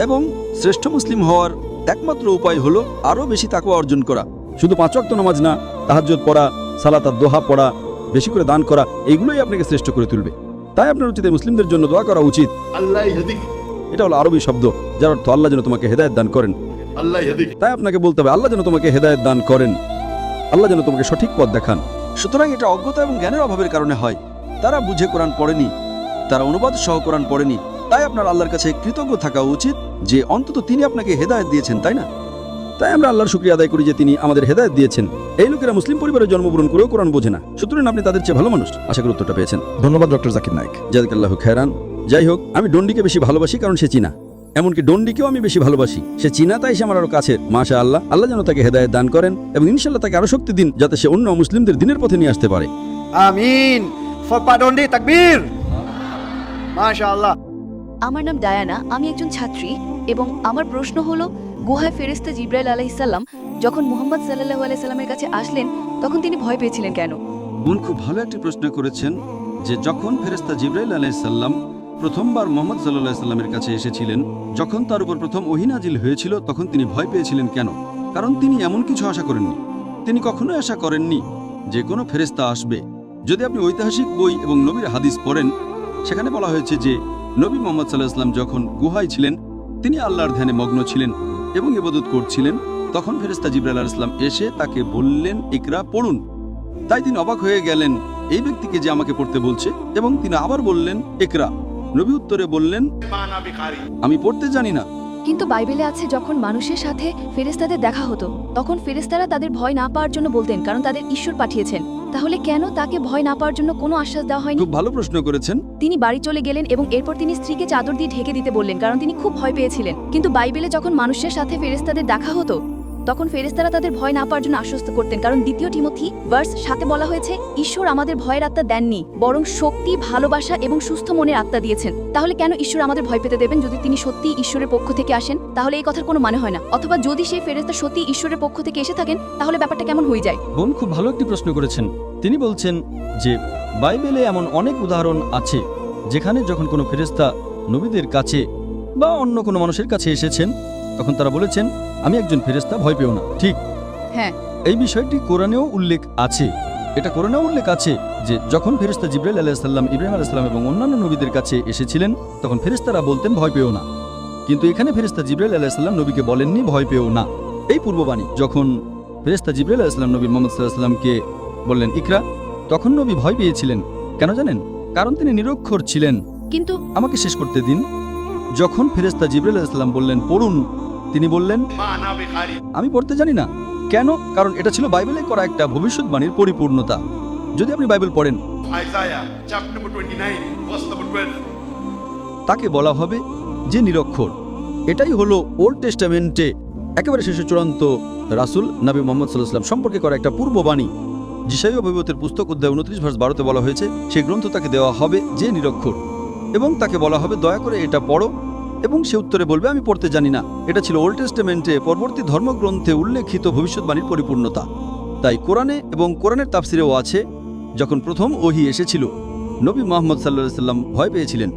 এবং শ্রেষ্ঠ মুসলিম হওয়ার একমাত্র উপায় হলো আরও বেশি তাকওয়া অর্জন করা। শুধু 5 ওয়াক্ত নামাজ না, তাহাজ্জুদ পড়া, সালাত আর দোহা পড়া, বেশি করে দান করা, এইগুলোই আপনাকে শ্রেষ্ঠ করে তুলবে। তাই আপনার উচিত মুসলিমদের জন্য দোয়া করা উচিত। अल्लाह यहदिक, এটা হলো আরবি শব্দ যার অর্থ আল্লাহ যেন তোমাকে হেদায়েত দান করেন। अल्लाह यहदिक। তাই আপনাকে বলতে হবে আল্লাহ যেন তোমাকে হেদায়েত দান করেন, আল্লাহ যেন তোমাকে সঠিক পথ দেখান। সুতরাং এটা অজ্ঞতা এবং জ্ঞানের অভাবের কারণে হয়। তারা বুঝে কোরআন পড়েনি, তারা অনুবাদ সহ কোরআন পড়েনি। তাই আপনার আল্লাহর কাছে কৃতজ্ঞ থাকা উচিত যে অন্তত তিনি আপনাকে হেদায়েত দিয়েছেন, তাই না? তাই আমরা আল্লাহর শুকরিয়া আদায় করি যে তিনি আমাদের হেদায়েত দিয়েছেন। এই লোকেরা মুসলিম পরিবারে জন্মগ্রহণ করেও কোরআন বোঝে না, সুতরাং আপনি তাদের চেয়ে ভালো মানুষ। আশা করি উত্তরটা পেয়েছেন। ধন্যবাদ ডক্টর জাকির নায়েক, জাযাকাল্লাহু খায়রান। যাই হোক, আমি ডন্ডিকে বেশি ভালোবাসি কারণ সে চীনা। এমনকি ডন্ডিকেও আমি বেশি ভালোবাসি, সে চীনা, তাই সে আমার আরো কাছের। মাশাআল্লাহ, আল্লাহ যেন তাকে হেদায়েত দান করেন এবং ইনশাআল্লাহ তাকে আরো শক্তি দিন যাতে সে অন্য মুসলিমদের দিনের পথে নিয়ে আসতে পারে। আমিন। ফর পা ডন্ডি তাকবীর। মাশাআল্লাহ। আমার নাম ডায়ানা, আমি একজন ছাত্রী এবং আমার প্রশ্ন হলো, গুহায় ফেরেশতা জিবরাইল আলাইহিসসালাম যখন মুহাম্মদ সাল্লাল্লাহু আলাইহি সাল্লামের কাছে আসলেন, তখন তিনি ভয় পেয়েছিলেন কেন? বোন খুব ভালো একটি প্রশ্ন করেছেন যে যখন ফেরেশতা জিবরাইল আলাইহিস সালাম প্রথমবার মুহাম্মদ সাল্লাল্লাহু আলাইহি সাল্লামের কাছে এসেছিলেন, যখন তার উপর প্রথম ওহী নাজিল হয়েছিল, তখন তিনি ভয় পেয়েছিলেন কেন? কারণ তিনি এমন কিছু আশা করেননি। তিনি কখনোই আশা করেননি যে কোনো ফেরেশতা আসবে। যদি আপনি ঐতিহাসিক বই এবং নবীর হাদিস পড়েন, সেখানে বলা হয়েছে যে নবী মুহাম্মদ সাল্লাল্লাহু আলাইহি সাল্লাম যখন গুহায় ছিলেন, তিনি আল্লাহর ধ্যানে মগ্ন ছিলেন এবং ইবাদত করছিলেন। তখন ফেরেশতা জিবরাইল আলাইহিস সালাম এসে তাকে বললেন, ইকরা, পড়ুন। তাই তিনি অবাক হয়ে গেলেন এই ব্যক্তিকে যে আমাকে পড়তে বলছে, এবং তিনি আবার বললেন, ইকরা। নবী উত্তরে বললেন, माना भिखारी। আমি পড়তে জানি না। কিন্তু বাইবেলে আছে যখন মানুষের সাথে ফেরেশতাদের দেখা হতো, তখন ফেরেশতারা তাদের ভয় না পাওয়ার জন্য বলতেন কারণ তাদের ঈশ্বর পাঠিয়েছেন। তাহলে কেন তাকে ভয় না পাওয়ার জন্য কোনো আশ্বাস দেওয়া হয়নি? খুব ভালো প্রশ্ন করেছেন। তিনি বাড়ি চলে গেলেন এবং এরপর তিনি স্ত্রীকে চাদর দিয়ে ঢেকে দিতে বললেন কারণ তিনি খুব ভয় পেয়েছিলেন। কিন্তু বাইবেলে যখন মানুষের সাথে ফেরেশতাদের দেখা হতো, তখন ফেরেশতারা তাদের ভয় না পাওয়ার জন্য আশ্বস্ত করতেন, কারণ 2 টিমোথি ভার্স 7 বলা হয়েছে, ঈশ্বর আমাদের ভয়ের আত্মা দেননি, বরং শক্তি, ভালোবাসা এবং সুস্থ মনের আত্মা দিয়েছেন। তাহলে কেন ঈশ্বর আমাদের ভয় পেতে দেবেন? যদি তিনি সত্যি ঈশ্বরের পক্ষ থেকে আসেন, তাহলে এই কথার কোনো মানে হয় না। অথবা যদি সেই ফেরেশতা সত্যি ঈশ্বরের পক্ষ থেকে এসে থাকেন, তাহলে ব্যাপারটা কেমন হয়ে যায়? বোন খুব ভালো একটি প্রশ্ন করেছেন। তিনি বলছেন যে বাইবেলে এমন অনেক উদাহরণ আছে যেখানে যখন কোনো ফেরেশতা নবীদের কাছে বা অন্য কোনো মানুষের কাছে এসেছেন, তখন তারা বলেছেন, আমি একজন ফেরেশতা, ভয় পেও না। ঠিক, হ্যাঁ, এই বিষয়টি কোরআনেও উল্লেখ আছে। এটা কোরআনেও উল্লেখ আছে যে যখন ফেরেশতা জিবরাইল আলাইহিস সালাম, ইব্রাহিম আলাইহিস সালাম এবং অন্যান্য নবীদের কাছে এসেছিলেন, তখন ফেরেশতারা বলতেন, ভয় পেও না। কিন্তু এখানে ফেরেশতা জিবরাইল আলাইহিস সালাম নবীকে বলেননি, ভয় পেও না। এই পূর্ববাণী যখন ফেরেশতা জিবরাইল আলাইহিস সালাম নবী মুহাম্মদ সাল্লাল্লাহু আলাইহি সাল্লামকে বললেন, ইকরা, তখন নবী ভয় পেয়েছিলেন। কেন জানেন? কারণ তিনি নিরক্ষর ছিলেন। কিন্তু আমাকে শেষ করতে দিন। যখন ফেরেশতা জিবরাইল আলাইহিস সালাম বললেন, পড়ুন, তিনি বললেন, माना भिखारी। আমি পড়তে জানি না। কেন? কারণ এটা ছিল বাইবেলে করা একটা ভবিষ্যৎবাণীর পরিপূর্ণতা। যদি আপনি বাইবেল পড়েন, Isaiah chapter number 29 verse number 12। তাকে বলা হবে যে নিরক্ষর। এটাই হলো ওল্ড টেস্টামেন্টে একেবারে শেষে চূড়ান্ত রাসূল নবী মুহাম্মদ সাল্লাল্লাহু আলাইহি ওয়াসাল্লাম সম্পর্কে করা একটা পূর্ববাণী। যিশাইয়া অভিমতের পুস্তক অধ্যায় 29 ভার্স 12-তে বলা হয়েছে, সেই গ্রন্থ তাকে দেওয়া হবে যে নিরক্ষর, এবং তাকে বলা হবে, দয়া করে এটা পড়ো, এবং সে উত্তরে বলবে, আমি পড়তে জানি না। এটা ছিল ওল্ড টেস্টামেন্টে পরবর্তী ধর্মগ্রন্থে উল্লেখিত ভবিষ্যৎবাণীর পরিপূর্ণতা। তাই কোরআনে এবং কোরআনের তাফসিরেও আছে, যখন প্রথম ওহী এসেছিল, নবী মুহাম্মদ সাল্লাল্লাহু আলাইহি ওয়াসাল্লাম ভয় পেয়েছিলেন।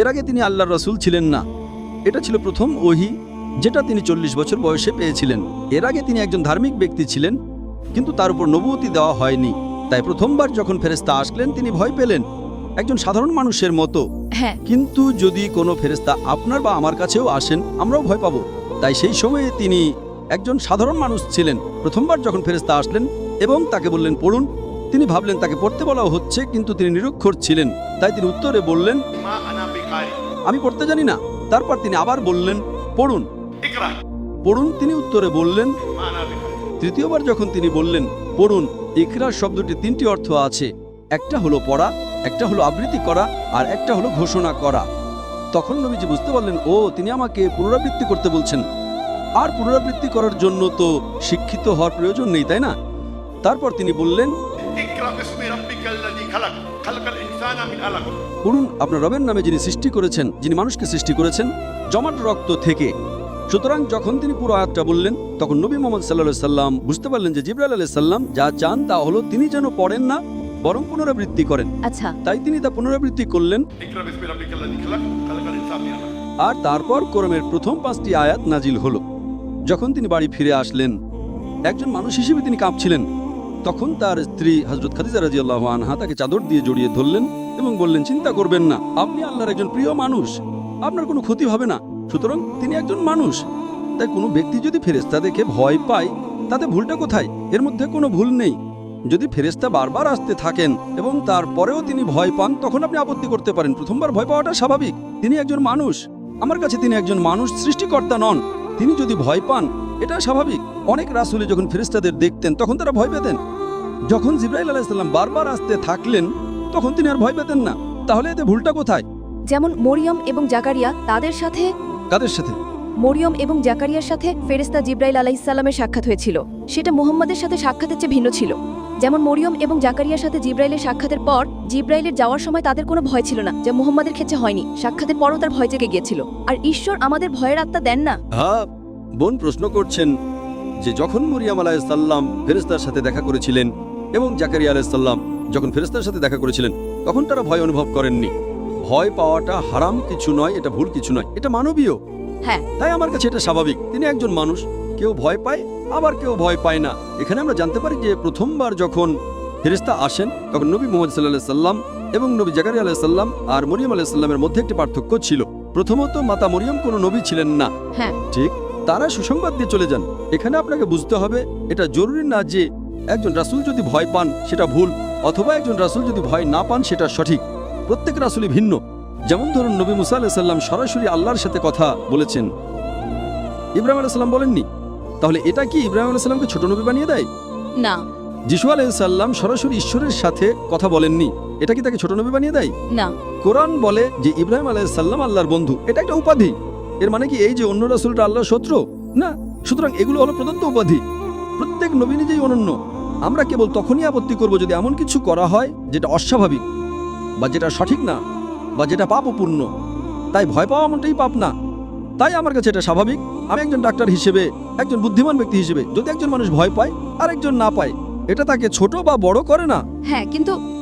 এর আগে তিনি আল্লাহর রাসূল ছিলেন না। এটা ছিল প্রথম ওহী, যেটা তিনি 40 বছর বয়সে পেয়েছিলেন। এর আগে তিনি একজন ধার্মিক ব্যক্তি ছিলেন, কিন্তু তার উপর নবুয়তি দেওয়া হয়নি। তাই প্রথমবার যখন ফেরেশতা আসলেন, তিনি ভয় পেলেন একজন সাধারণ মানুষের মতো। হ্যাঁ, কিন্তু যদি কোনো ফেরেশতা আপনার বা আমার কাছেও আসেন, আমরাও ভয় পাবো। তাই সেই সময়ে তিনি একজন সাধারণ মানুষ ছিলেন। প্রথমবার যখন ফেরেশতা আসলেন, এবং তাকে বললেন পড়ুন। তিনি ভাবলেন তাকে পড়তে বলা হচ্ছে, কিন্তু তিনি নিরক্ষর ছিলেন, তাই তিনি উত্তরে বললেন, ما أنا بقارئ আমি পড়তে জানি না। তারপর তিনি আবার বললেন, পড়ুন اقرأ পড়ুন। তিনি উত্তরে বললেন, ما أنا بقارئ তৃতীয়বার যখন তিনি বললেন পড়ুন, ইকরা শব্দটি তিনটি অর্থ আছে। একটা হলো পড়া, একটা হলো আবৃত্তি করা, আর একটা হলো ঘোষণা করা। তখন নবীজি বুঝতে পারলেন, ও তিনি আমাকে পুনরাবৃত্তি করতে বলছেন। আর পুনরাবৃত্তি করার জন্য তো শিক্ষিত হওয়ার প্রয়োজন নেই, তাই না? তারপর তিনি বললেন, اقرأ باسم ربك الذي خلق خلق الإنسان من علق পড়ুন আপনার রবের নামে যিনি সৃষ্টি করেছেন, যিনি মানুষকে সৃষ্টি করেছেন জমাট রক্ত থেকে। সুতরাং যখন তিনি পুরো আয়াতটা বললেন, তখন নবী মোহাম্মদ সাল্লাল্লাহু সাল্লাম বুঝতে পারলেন যে জিবরাইল আলাইহিস সালাম যা চান তা হলো তিনি যেন পড়েন না, বরং পুনরাবৃত্তি করেন। আচ্ছা, তাই তিনি তা পুনরাবৃত্তি করলেন। اقرأ باسم ربك الذي خلق خلق الإنسان من علق আর তারপর কোরআনের প্রথম 5টি আয়াত নাজিল হলো। যখন তিনি বাড়ি ফিরে আসলেন, একজন মানুষ হিসেবে তিনি কাঁপছিলেন। তখন তার স্ত্রী হযরত খাদিজা রাদিয়াল্লাহু আনহা তাকে চাদর দিয়ে জড়িয়ে ধরলেন এবং বললেন, চিন্তা করবেন না, আপনি আল্লাহর একজন প্রিয় মানুষ, আপনার কোনো ক্ষতি হবে না। সুতরাং তিনি একজন মানুষ, তাই কোনো ব্যক্তি যদি ফেরেশতা দেখে ভয় পায়, তাতে ভুলটা কোথায়? এর মধ্যে কোনো ভুল নেই। যদি ফেরেশতা বারবার আসতে থাকেন এবং তারপরেও তিনি ভয় পান, তখন আপনি আপত্তি করতে পারেন। প্রথমবার ভয় পাওয়াটা স্বাভাবিক। তিনি একজন মানুষ, আমার কাছে তিনি একজন মানুষ, সৃষ্টিকর্তা নন। তিনি যদি ভয় পান, এটা স্বাভাবিক। অনেক রাসূল যখন ফেরেশতাদের দেখতেন, তখন তারা ভয় পেতেন। যখন জিবরাইল আলাইহিস সালাম বারবার আসতে থাকলেন, তখন তিনি আর ভয় পেতেন না। তাহলে এতে ভুলটা কোথায়? যেমন মরিয়ম এবং জাকারিয়া, তাদের সাথে কাদের সাথে? মরিয়ম এবং জাকারিয়ার সাথে ফেরেশতা জিবরাইল আলাইহিসসালামের সাক্ষাৎ হয়েছিল। সেটা মুহাম্মাদের সাথে সাক্ষাতের চেয়ে ভিন্ন ছিল। যেমন মরিয়ম এবং জাকারিয়ার সাথে জিবরাইলের সাক্ষাতের পর জিবরাইলের যাওয়ার সময় তাদের কোনো ভয় ছিল না, যা মুহাম্মাদের ক্ষেত্রে হয়নি। সাক্ষাতের পরও তার ভয় জেগে গিয়েছিল। আর ঈশ্বর আমাদের ভয়ের আত্মা দেন না। হ্যাঁ, বোন প্রশ্ন করছেন যে যখন মরিয়াম আলাইহিস সালাম ফেরেশতার সাথে দেখা করেছিলেন এবং জাকারিয়া আলাইহিস সালাম যখন ফেরেশতার সাথে দেখা করেছিলেন, তখন তারা ভয় অনুভব করেননি। ভয় পাওয়াটা হারাম কিছু নয়, এটা ভুল কিছু নয়, এটা মানবীয়। হ্যাঁ, তাই আমার কাছে এটা স্বাভাবিক। তিনি একজন মানুষ, কেউ ভয় পায়, আবার কেউ ভয় পায় না। এখানে আমরা জানতে পারি যে প্রথমবার যখন ফেরেশতা আসেন, তখন নবী মুহাম্মদ সাল্লাল্লাহু আলাইহি সাল্লাম এবং নবী জাকারিয়া আলাইহিস সালাম আর মরিয়ম আলাইহিস সালামের মধ্যে একটি পার্থক্য ছিল। প্রথমত, মাতা মরিয়ম কোনো নবী ছিলেন না। হ্যাঁ, ঠিক, তারা সুসংবাদ দিয়ে চলে যান। এখানে আপনাকে বুঝতে হবে, এটা জরুরি না যে একজন রাসূল যদি ভয় পান সেটা ভুল, অথবা একজন রাসূল যদি ভয় না পান সেটা সঠিক। প্রত্যেক রাসূলই ভিন্ন। যেমন ধরুন, নবী মুসা আলাইহিস সালাম সরাসরি আল্লাহর সাথে কথা বলেছেন, ইব্রাহিম আলাইহিস সালাম বলেননি। তাহলে এটা কি ইব্রাহিম আলাইহিস সালামকে ছোট নবী বানিয়ে দেয়? না। যিশু আলাইহিস সালাম সরাসরি ঈশ্বরের সাথে কথা বলেননি, এটা কি তাকে ছোট নবী বানিয়ে দেয়? না। কোরআন বলে যে ইব্রাহিম আলাইহিস সালাম আল্লাহর বন্ধু, এটা একটা উপাধি। এর মানে কি এই যে অন্য রাসূলরা আল্লাহর শত্রু? না। সুতরাং এগুলো হলো প্রদত্ত উপাধি। প্রত্যেক নবী নিজেই অনন্য। আমরা কেবল তখনই আপত্তি করব যদি এমন কিছু করা হয় যেটা অস্বাভাবিক, বা যেটা সঠিক না, বা যেটা পাপপূর্ণ। তাই ভয় পাওয়া এমনটাই পাপ না। তাই আমার কাছে এটা স্বাভাবিক। আমি একজন ডাক্তার হিসেবে, একজন বুদ্ধিমান ব্যক্তি হিসেবে, যদি একজন মানুষ ভয় পায় আর একজন না পায়, এটা তাকে ছোট বা বড় করে না। হ্যাঁ,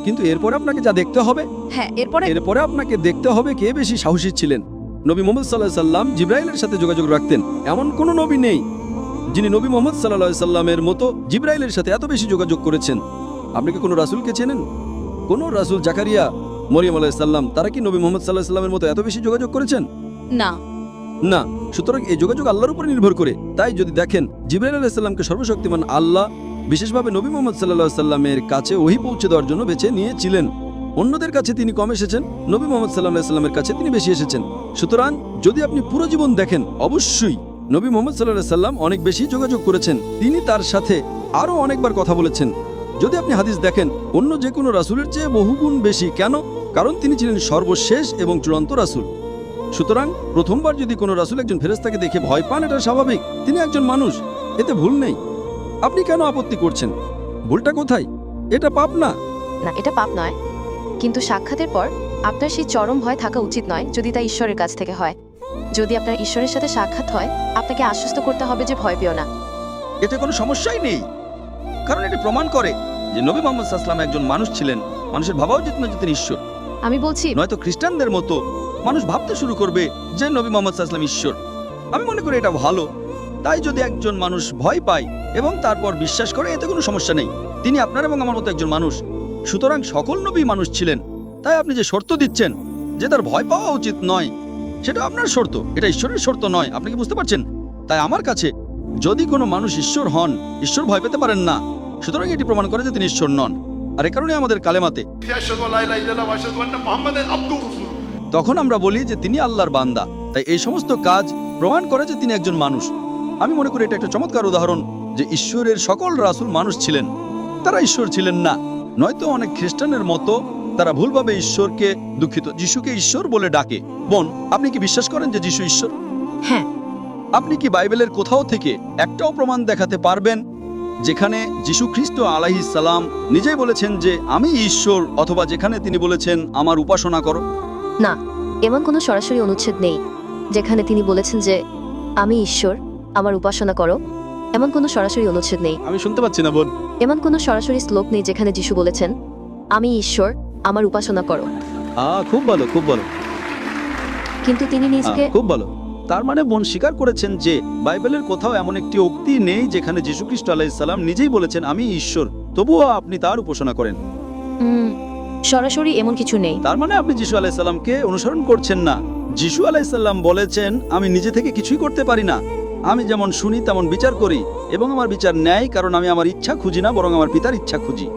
কিন্তু এরপরে আপনাকে যা দেখতে হবে, হ্যাঁ, এরপরে আপনাকে দেখতে হবে কে বেশি সাহসী ছিলেন। নবী মুহাম্মদ সাল্লাল্লাহু আলাইহি সাল্লাম জিবরাইলের সাথে যোগাযোগ রাখতেন, এমন কোনো নবী নেই যিনি নবী মুহাম্মদ সাল্লাল্লাহু আলাইহি সাল্লামের মতো জিবরাইলের সাথে এত বেশি যোগাযোগ করেছেন। আপনি কি কোনো রাসূলকে চেনেন? কোনো রাসূল জাকারিয়া, মরিয়ম আলাইহিস সালাম, তারা কি নবী মুহাম্মদ সাল্লাল্লাহু আলাইহি সাল্লামের মতো এত বেশি যোগাযোগ করেছেন? না। না। সুতরাং এই যোগাযোগ আল্লাহর উপর নির্ভর করে। তাই যদি দেখেন, জিবরাইল আলাইহিস সালামকে সর্বশক্তিমান আল্লাহ বিশেষভাবে নবী মুহাম্মদ সাল্লাল্লাহু আলাইহি সাল্লামের কাছে ওহী পৌঁছে দেওয়ার জন্য বেছে নিয়েছিলেন। অন্যদের কাছে তিনি কম এসেছেন, নবী মুহাম্মদ সাল্লাল্লাহু আলাইহি সাল্লামের কাছে তিনি বেশি এসেছেন। সুতরাং যদি আপনি পুরো জীবন দেখেন, অবশ্যই নবী মুহাম্মদ সাল্লাল্লাহু আলাইহি সাল্লাম অনেক বেশি যোগাযোগ করেছেন। তিনি তার সাথে আরও অনেকবার কথা বলেছেন। যদি আপনি হাদিস দেখেন, অন্য যে কোনো রাসূলের চেয়ে বহুগুণ বেশি। কেন? কারণ তিনি ছিলেন সর্বশেষ এবং চূড়ান্ত রাসূল। সুতরাং প্রথমবার যদি কোনো রাসূল একজন ফেরেশতাকে দেখে ভয় পান, এটা স্বাভাবিক। তিনি একজন মানুষ, এতে ভুল নেই। আপনি কেন আপত্তি করছেন? ভুলটা কোথায়? এটা পাপ না। না, এটা পাপ নয়, কিন্তু সাক্ষাতের পর আপনার সেই চরম ভয় থাকা উচিত নয় যদি তা ঈশ্বরের কাছ থেকে হয়। যদি আপনার ঈশ্বরের সাথে সাক্ষাৎ হয়, আপনাকে আশ্বস্ত করতে হবে যে ভয় পেও না। এতে কোনো সমস্যাই নেই, কারণ এটি প্রমাণ করে যে নবী মুহাম্মদ সাল্লাল্লাহু আলাইহি ওয়াসাল্লাম একজন মানুষ ছিলেন। মানুষের ভাবা উচিত না যে তিনি ঈশ্বর। আমি বলছি, নয়তো খ্রিস্টানদের মতো মানুষ ভাবতে শুরু করবে যে নবী মুহাম্মদ সাল্লাল্লাহু আলাইহি ওয়াসাল্লাম ঈশ্বর। আমি মনে করি এটা ভালো। তাই যদি একজন মানুষ ভয় পায় এবং তারপর বিশ্বাস করে, এতে কোনো সমস্যা নেই। তিনি আপনার এবং আমার মতো একজন মানুষ। সুতরাং সকল নবী মানুষ ছিলেন। তাই আপনি যে শর্ত দিচ্ছেন যে তার ভয় পাওয়া উচিত নয়, সেটা আপনার শর্ত, এটা ঈশ্বরের শর্ত নয়। আপনি কি বুঝতে পারছেন? তাই আমার কাছে যদি কোনো মানুষ ঈশ্বর হন, ঈশ্বর ভয় পেতে পারেন না, সুতরাং এটি প্রমাণ করে যে তিনি ঈশ্বর নন। আর এ কারণে আমাদের কালেমাতে আশহাদু আল্লা ইলাহা ইল্লাল্লাহ ওয়া আশহাদু আন্না মুহাম্মাদান আবদুহু ওয়া রাসূলুহু। তখন আমরা বলি যে তিনি আল্লাহর বান্দা। তাই এই সমস্ত কাজ প্রমাণ করে যে তিনি একজন মানুষ। আমি মনে করি এটা একটা চমৎকার উদাহরণ যে ঈশ্বরের সকল রাসূল মানুষ ছিলেন, তারা ঈশ্বর ছিলেন না। নয়তো অনেক খ্রিস্টানের মতো তারা ভুলভাবে ঈশ্বরকে, দুঃখিত, যিশুকে ঈশ্বর বলে ডাকে। বোন, আপনি কি বিশ্বাস করেন যে যিশু ঈশ্বর? হ্যাঁ। আপনি কি বাইবেলের কোথাও থেকে একটাও প্রমাণ দেখাতে পারবেন যেখানে যিশু খ্রিস্ট আলাইহিস সালাম নিজেই বলেছেন যে আমি ঈশ্বর, অথবা যেখানে তিনি বলেছেন আমার উপাসনা করো? না, এমন কোনো সরাসরি অনুচ্ছেদ নেই যেখানে তিনি বলেছেন যে আমি ঈশ্বর, আমার উপাসনা করো। এমন কোনো সরাসরি অনুচ্ছেদ নেই। আমি শুনতে পাচ্ছি না বোন। এমন কোনো সরাসরি শ্লোক নেই যেখানে যিশু বলেছেন আমি ঈশ্বর, আমার উপাসনা করো। খুব ভালো, খুব ভালো, কিন্তু তিনি নিজকে খুব ভালো। তার মানে বোন স্বীকার করেছেন যে বাইবেলের কোথাও এমন একটি উক্তি নেই যেখানে যিশু খ্রিস্ট আলাইহিস সালাম নিজেই বলেছেন আমি ঈশ্বর, তবুও আপনি তার উপাসনা করেন। সরাসরি এমন কিছু নেই। তার মানে আপনি যিশু আলাইহিস সালামকে অনুসরণ করছেন না। যিশু আলাইহিস সালাম বলেছেন আমি নিজে থেকে কিছুই করতে পারি না, আমি যেমন শুনি তেমন বিচার করি, এবং আমার বিচার ন্যায়, কারণ আমি আমার ইচ্ছা খুঁজি না, বরং আমার পিতার ইচ্ছা খুঁজি।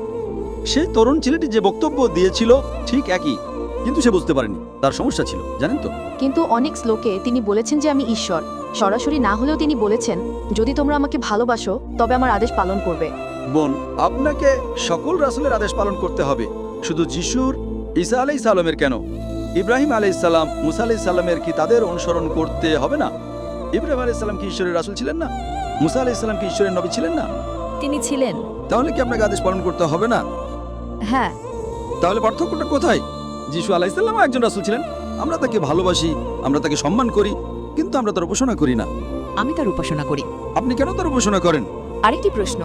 সেই তরুণ ছেলেটি যে বক্তব্য দিয়েছিল ঠিক একই, কিন্তু সে বুঝতে পারেনি, তার সমস্যা ছিল, জানেন তো। কিন্তু অনেক শ্লোকে তিনি বলেছেন যে আমি ঈশ্বর। সরাসরি না হলেও তিনি বলেছেন যদি তোমরা আমাকে ভালোবাসো তবে আমার আদেশ পালন করবে। বোন, আপনাকে সকল রাসূলের আদেশ পালন করতে হবে, শুধু যিশুর, ঈসা আলাইহিস সালামের কেন? ইব্রাহিম আলাইহিস সালাম, মুসা আলাইহিস সালামের কি তাদের অনুসরণ করতে হবে না? ইব্রাহিম আলাইহিস সালাম কি ঈশ্বরের রাসূল ছিলেন না? মুসা আলাইহিস সালাম কি ঈশ্বরের নবী ছিলেন না? তিনি ছিলেন। তাহলে কি আপনাকে আদেশ পালন করতে হবে না? হ্যাঁ। তাহলে পার্থক্যটা কোথায়? যিশু আলাইহিস সালাম একজন রাসূল ছিলেন, আমরা তাকে ভালোবাসি, আমরা তাকে সম্মান করি, কিন্তু আমরা তার উপাসনা করি না। আমি তার উপাসনা করি। আপনি কেন তার উপাসনা করেন? আরেকটি প্রশ্ন,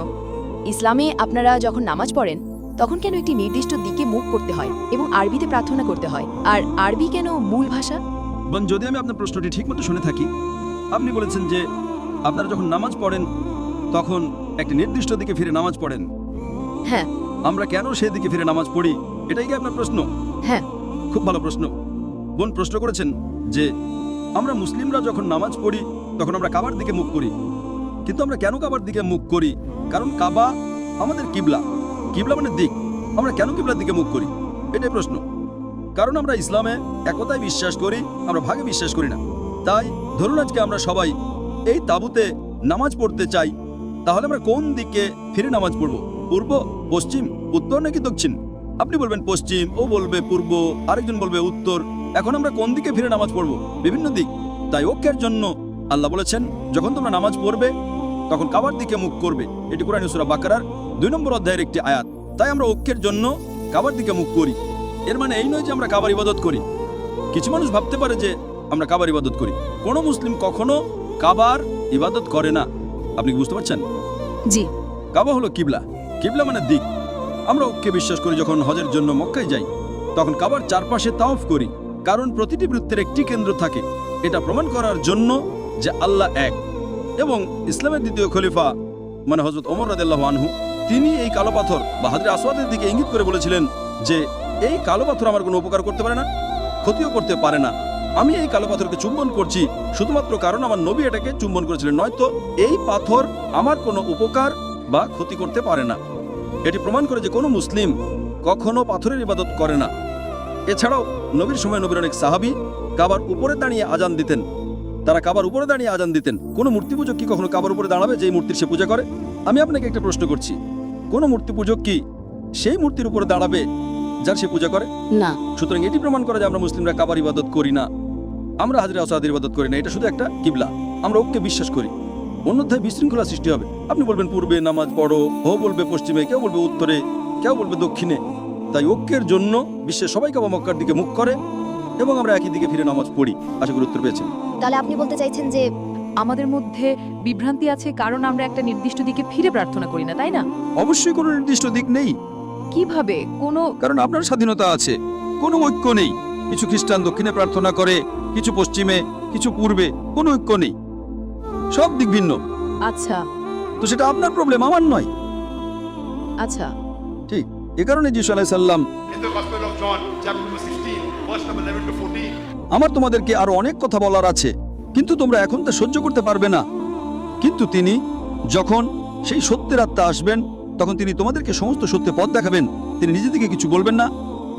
ইসলামে আপনারা যখন নামাজ পড়েন তখন কেন একটি নির্দিষ্ট দিকে মুখ করতে হয় এবং আরবিতে প্রার্থনা করতে হয়? আর আরবি কেন মূল ভাষা? বোন, যদি আমি আপনার প্রশ্নটি ঠিকমতো শুনে থাকি, আপনি বলেছেন যে আপনারা যখন নামাজ পড়েন তখন একটি নির্দিষ্ট দিকে ফিরে নামাজ পড়েন। হ্যাঁ। আমরা কেন সেই দিকে ফিরে নামাজ পড়ি, এটাই কি আপনার প্রশ্ন? হ্যাঁ। খুব ভালো প্রশ্ন। বোন প্রশ্ন করেছেন যে আমরা মুসলিমরা যখন নামাজ পড়ি তখন আমরা কাবার দিকে মুখ করি, কিন্তু আমরা কেন কাবার দিকে মুখ করি? কারণ কাবা আমাদের কিবলা, কিবলা মানে দিক। আমরা কেন কিবলার দিকে মুখ করি, এটাই প্রশ্ন। কারণ আমরা ইসলামে একতায় বিশ্বাস করি, আমরা ভাগে বিশ্বাস করি না। তাই ধরুন আজকে আমরা সবাই এই তাঁবুতে নামাজ পড়তে চাই, তাহলে আমরা কোন দিকে ফিরে নামাজ পড়ব? পূর্ব, পশ্চিম, উত্তর নাকি দক্ষিণ? আপনি বলবেন পশ্চিম, ও বলবে পূর্ব, আরেকজন বলবে উত্তর। এখন আমরা কোন দিকে ফিরে নামাজ পড়ব? বিভিন্ন দিক। তাই ঐক্যের জন্য আল্লাহ বলেছেন যখন তোমরা নামাজ পড়বে তখন কাবার দিকে মুখ করবে। এটি কোরআন সূরা বাকারার 2 নম্বর অধ্যায়ের একটি আয়াত। তাই আমরা ঐক্যের জন্য কাবার দিকে মুখ করি। এর মানে এই নয় যে আমরা কাবার ইবাদত করি। কিছু মানুষ ভাবতে পারে যে আমরা কাবার ইবাদত করি। কোনো মুসলিম কখনো কাবার ইবাদত করে না। আপনি কি বুঝতে পারছেন? জি। কাবা হলো কিবলা, কিবলা মানে দিক। আমরা ঐক্যে বিশ্বাস করি। যখন হজের জন্য মক্কায় যাই তখন কাবার চারপাশে তাওয়াফ করি, কারণ প্রতিটি বৃত্তের একটি কেন্দ্র থাকে। এটা প্রমাণ করার জন্য যে আল্লাহ এক। এবং ইসলামের দ্বিতীয় খলিফা মানে হযরত ওমর রাদিয়াল্লাহু আনহু, তিনি এই কালো পাথর বা হাজরে আসওয়াদের দিকে ইঙ্গিত করে বলেছিলেন যে এই কালো পাথর আমার কোনো উপকার করতে পারে না, ক্ষতিও করতে পারে না। আমি এই কালো পাথরকে চুম্বন করছি শুধুমাত্র কারণ আমার নবী এটাকে চুম্বন করেছিলেন, নয়তো এই পাথর আমার কোনো উপকার বা ক্ষতি করতে পারে না। এটি প্রমাণ করে যে কোনো মুসলিম কখনো পাথরের ইবাদত করে না। এছাড়াও নবীর সময় নবীর অনেক সাহাবী কাবার উপরে দাঁড়িয়ে আজান দিতেন। তারা কাবার উপরে দাঁড়িয়ে আজান দিতেন। কোনো মূর্তি পূজক কি কখনো কাবার উপরে দাঁড়াবে যেই মূর্তির সে পূজা করে? আমি আপনাকে একটা প্রশ্ন করছি, কোনো মূর্তি পূজক কি সেই মূর্তির উপরে দাঁড়াবে যার সে পূজা করে? না। সুতরাং এটি প্রমাণ করে যে আমরা মুসলিমরা কাবার ইবাদত করি না, আমরা হাজরে আসওয়াদের ইবাদত করি না। এটা শুধু একটা কিবলা। আমরা ঐক্যে বিশ্বাস করি, অন্যথায় বিশৃঙ্খলা সৃষ্টি হবে। আপনি বলবেন পূর্বে নামাজ পড়ো, ও বলবে পশ্চিমে, কেউ বলবে উত্তরে, কেউ বলবে দক্ষিণে। তাই ঐক্যের জন্য বিশ্বের সবাই কাবা মক্কার দিকে মুখ করে এবং আমরা একই দিকে ফিরে নামাজ পড়ি। আশা করি উত্তর পেয়েছেন। তাহলে আপনি বলতে চাইছেন যে আমাদের মধ্যে বিভ্রান্তি আছে কারণ আমরা একটা নির্দিষ্ট দিকে ফিরে প্রার্থনা করি না, তাই না? অবশ্যই কোনো নির্দিষ্ট দিক নেই। কিভাবে? কারণ আপনার স্বাধীনতা আছে, কোনো ঐক্য নেই। কিছু খ্রিস্টান দক্ষিণে প্রার্থনা করে, কিছু পশ্চিমে, কিছু পূর্বে, কোনো ঐক্য নেই, সব দিক ভিন্ন। আচ্ছা। তো সেটা আপনার প্রবলেম, আমার নয়। আচ্ছা, ঠিক এ কারণে যিশু আলাইহিস সালাম, In the Gospel of John, chapter number 16, verse number 11 to 14. আমার তোমাদেরকে আরো অনেক কথা বলার আছে, কিন্তু তোমরা এখন তা সহ্য করতে পারবে না। কিন্তু তিনি যখন সেই সত্যের আত্মা আসবেন তখন তিনি তোমাদেরকে সমস্ত সত্যে পথ দেখাবেন। তিনি নিজে থেকে কিছু বলবেন না,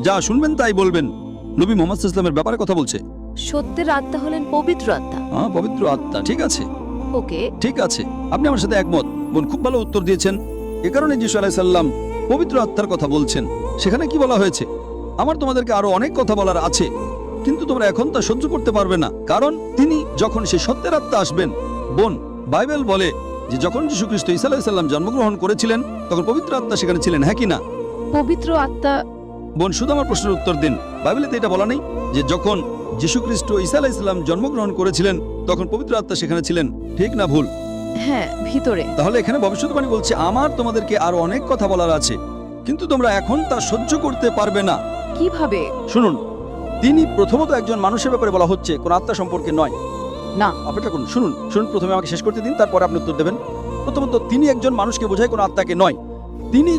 যা শুনবেন তাই বলবেন। নবী মুহাম্মদ সাল্লাল্লাহু আলাইহি ওয়াসাল্লামের ব্যাপারে কথা বলছে। সত্যের আত্মা হলেন পবিত্র আত্মা। হ্যাঁ, পবিত্র আত্মা, ঠিক আছে, ওকে, ঠিক আছে, আপনি আমার সাথে একমত। বোন খুব ভালো উত্তর দিয়েছেন। এ কারণে যিশু আলাইহিস সালাম পবিত্র আত্মার কথা বলছেন। সেখানে কি বলা হয়েছে? আমার তোমাদেরকে আরো অনেক কথা বলার আছে, কিন্তু তোমরা এখন তা সহ্য করতে পারবে না, কারণ তিনি যখন সেই সত্যের আত্মা আসবেন। বোন, বাইবেল বলে যে যখন যীশু খ্রিস্ট ঈসা আলাইহিস সালাম জন্মগ্রহণ করেছিলেন তখন পবিত্র আত্মা সেখানে ছিলেন, হ্যাঁ কি না? পবিত্র আত্মা। বোন, শুধু আমার প্রশ্নের উত্তর দিন। বাইবেলে তো এটা বলা নেই যে যখন যীশু খ্রিস্ট ঈসা আলাইহিস সালাম জন্মগ্রহণ করেছিলেন তখন পবিত্র আত্মা সেখানে ছিলেন, ঠিক না ভুল? হ্যাঁ, ভিতরে। তাহলে এখানে ভবিষ্যৎবাণী বলছে আমার তোমাদেরকে আরো অনেক কথা বলার আছে, কিন্তু তোমরা এখন তা সহ্য করতে পারবে না। কিভাবে? শুনুন, তিনি প্রথমত একজন মানুষের ব্যাপারে বলা হচ্ছে, কোন আত্মা সম্পর্কে নয়। না, অপেক্ষা করুন, শুনুন শুনুন, প্রথমে আমাকে শেষ করতে দিন, তারপরে আপনি উত্তর দেবেন। প্রথমত তিনি একজন মানুষকে বোঝায়, কোন আত্মাকে নয়। তিনি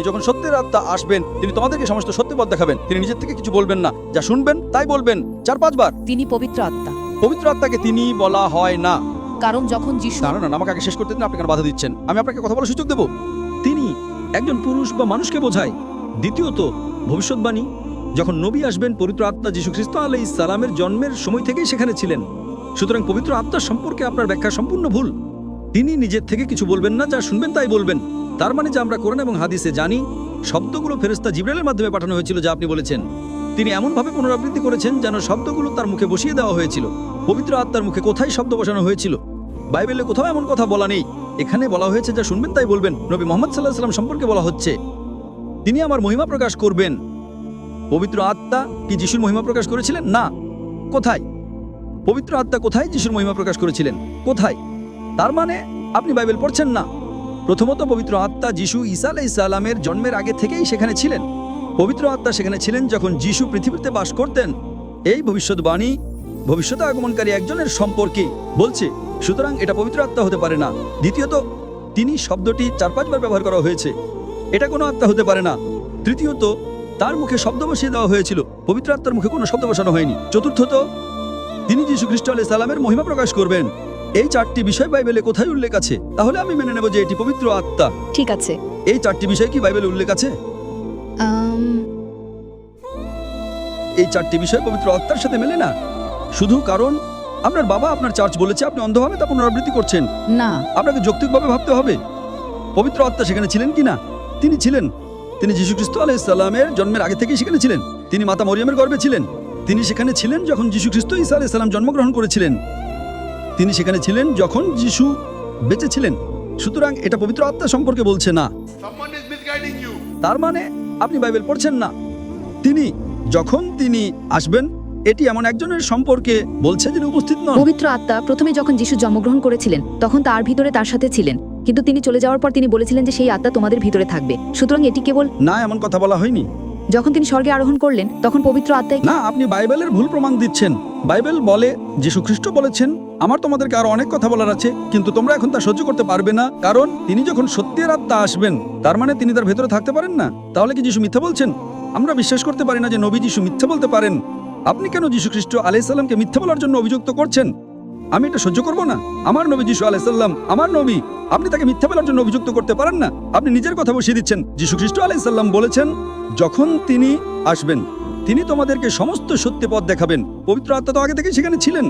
যখন সত্যের আত্মা আসবেন, তিনি তোমাদেরকে সমস্ত সত্য পথ দেখাবেন। তিনি নিজের থেকে কিছু বলবেন না, যা শুনবেন তাই বলবেন। 4-5 বার তিনি পবিত্র আত্মা। পবিত্র আত্মাকে তিনি বলা হয় না। কারণ যখন যিশু না না, আমাকে আগে শেষ করতে দিন, আপনি কেন বাধা দিচ্ছেন? আমি আপনাকে কথা বলার সুযোগ দেব। তিনি একজন পুরুষ বা মানুষকে বোঝায়। দ্বিতীয়ত, ভবিষ্যৎবাণী, যখন নবী আসবেন, পবিত্র আত্মা যীশু খ্রিস্ট আলাইহিস সালামের জন্মের সময় থেকেই সেখানে ছিলেন। সুতরাং পবিত্র আত্মা সম্পর্কে আপনার ব্যাখ্যা সম্পূর্ণ ভুল। তিনি নিজের থেকে কিছু বলবেন না, যা শুনবেন তাই বলবেন। তার মানে যে আমরা কোরআন এবং হাদিসে জানি, শব্দগুলো ফেরেশতা জিবরাইলের মাধ্যমে পাঠানো হয়েছিল, যা আপনি বলেছেন। তিনি এমনভাবে পুনরাবৃত্তি করেছেন যেন শব্দগুলো তার মুখে বসিয়ে দেওয়া হয়েছিল। পবিত্র আত্মার মুখে কোথায় শব্দ বসানো হয়েছিল? বাইবেলে কোথাও এমন কথা বলা নেই। এখানে বলা হয়েছে যা শুনবেন তাই বলবেন। নবী মুহাম্মদ সাল্লাল্লাহু আলাইহি ওয়াসাল্লাম সম্পর্কে বলা হচ্ছে তিনি আমার মহিমা প্রকাশ করবেন। পবিত্র আত্মা কি যিশুর মহিমা প্রকাশ করেছিলেন? না। কোথায়? পবিত্র আত্মা কোথায় যিশুর মহিমা প্রকাশ করেছিলেন? কোথায়? তার মানে আপনি বাইবেল পড়ছেন না। প্রথমত, পবিত্র আত্মা যিশু ঈসা আলাইহিস সালামের জন্মের আগে থেকেই সেখানে ছিলেন। পবিত্র আত্মা সেখানে ছিলেন যখন যিশু পৃথিবীতে বাস করতেন। এই ভবিষ্যৎবাণী ভবিষ্যতে আগমনকারী একজনের সম্পর্কে বলছে, সুতরাং এটা পবিত্র আত্মা হতে পারে না। দ্বিতীয়ত, তিনি শব্দটি 4-5 বার ব্যবহার করা হয়েছে, এটা কোনো আত্মা হতে পারে না। তৃতীয়ত, তার মুখে শব্দ বসিয়ে দেওয়া হয়েছিল, পবিত্র আত্মার মুখে কোনো শব্দ বসানো হয়নি। চতুর্থত, তিনি যীশু খ্রিস্ট আলাইহিস সালামের মহিমা প্রকাশ করবেন। এই 4টি বিষয় বাইবেলে কোথায় উল্লেখ আছে? তাহলে আমি মেনে নেব যে এটি পবিত্র আত্মা। ঠিক আছে। এই 4টি বিষয় কি বাইবেলে উল্লেখ আছে? এই 4টি বিষয় পবিত্র আত্মার সাথে মেলে না, শুধু কারণ আপনার বাবা আপনার চার্চ বলেছে আপনি অন্ধভাবে তা পুনরাবৃত্তি করছেন। না, আপনাকে যৌক্তিকভাবে ভাবতে হবে পবিত্র আত্মা সেখানে ছিলেন কিনা। তিনি ছিলেন। তিনি যীশু খ্রিস্ট আলাইহিস সালামের জন্মের আগে থেকেই সেখানে ছিলেন। তিনি মাতা মরিয়মের গর্ভে ছিলেন। তিনি সেখানে ছিলেন যখন যীশু খ্রিস্ট ঈসা আলাইহিস সালাম জন্মগ্রহণ করেছিলেন। তিনি সেখানে ছিলেন যখন যীশু বেঁচে ছিলেন। সুতরাং এটা পবিত্র আত্মা সম্পর্কে বলছে না। Someone is misguiding you. তার মানে আপনি বাইবেল পড়ছেন না। যখন তিনি আসবেন, এটি এমন একজনের সম্পর্কে বলছে যিনি উপস্থিত নন। পবিত্র আত্মা প্রথমে যখন যিশু জন্মগ্রহণ করেছিলেন তখন তার ভিতরে তার সাথে ছিলেন, কিন্তু তিনি চলে যাওয়ার পর তিনি বলেছিলেন যে সেই আত্মা তোমাদের ভিতরে থাকবে। সুতরাং এটি কেবল না, এমন কথা বলা হয়নি। যখন তিনি স্বর্গে আরোহণ করলেন তখন পবিত্র আত্মাই না, আপনি বাইবেলের ভুল প্রমাণ দিচ্ছেন। বাইবেল বলে যীশু খ্রিস্ট বলেছেন আমার তোমাদেরকে আরো অনেক কথা বলার আছে, কিন্তু তোমরা এখন তা সহ্য করতে পারবে না, কারণ তিনি যখন সত্যের আত্মা আসবেন, তার মানে তিনি তার ভেতরে থাকতে পারেন না। তাহলে কি যিশু মিথ্যা বলছেন? আমরা বিশ্বাস করতে পারি না যে নবী যিশু মিথ্যা বলতে পারেন। আপনি কেন যীশু খ্রিস্ট আলাইহিস সালামকে মিথ্যা বলার জন্য অভিযুক্ত করছেন? আমি এটা সহ্য করব না। আমার নবী যিশু আলাইহিস সালাম আমার নবী, আপনি তাকে মিথ্যা বলার জন্য অভিযুক্ত করতে পারেন না। আপনি নিজের কথা বসিয়ে দিচ্ছেন। যীশু খ্রিস্ট আলাইহিস সালাম বলেছেন যখন তিনি আসবেন তিনি তোমাদেরকে সমস্ত সত্য পথ দেখাবেন। পবিত্র আত্মা তো আগে থেকেই সেখানে ছিলেন।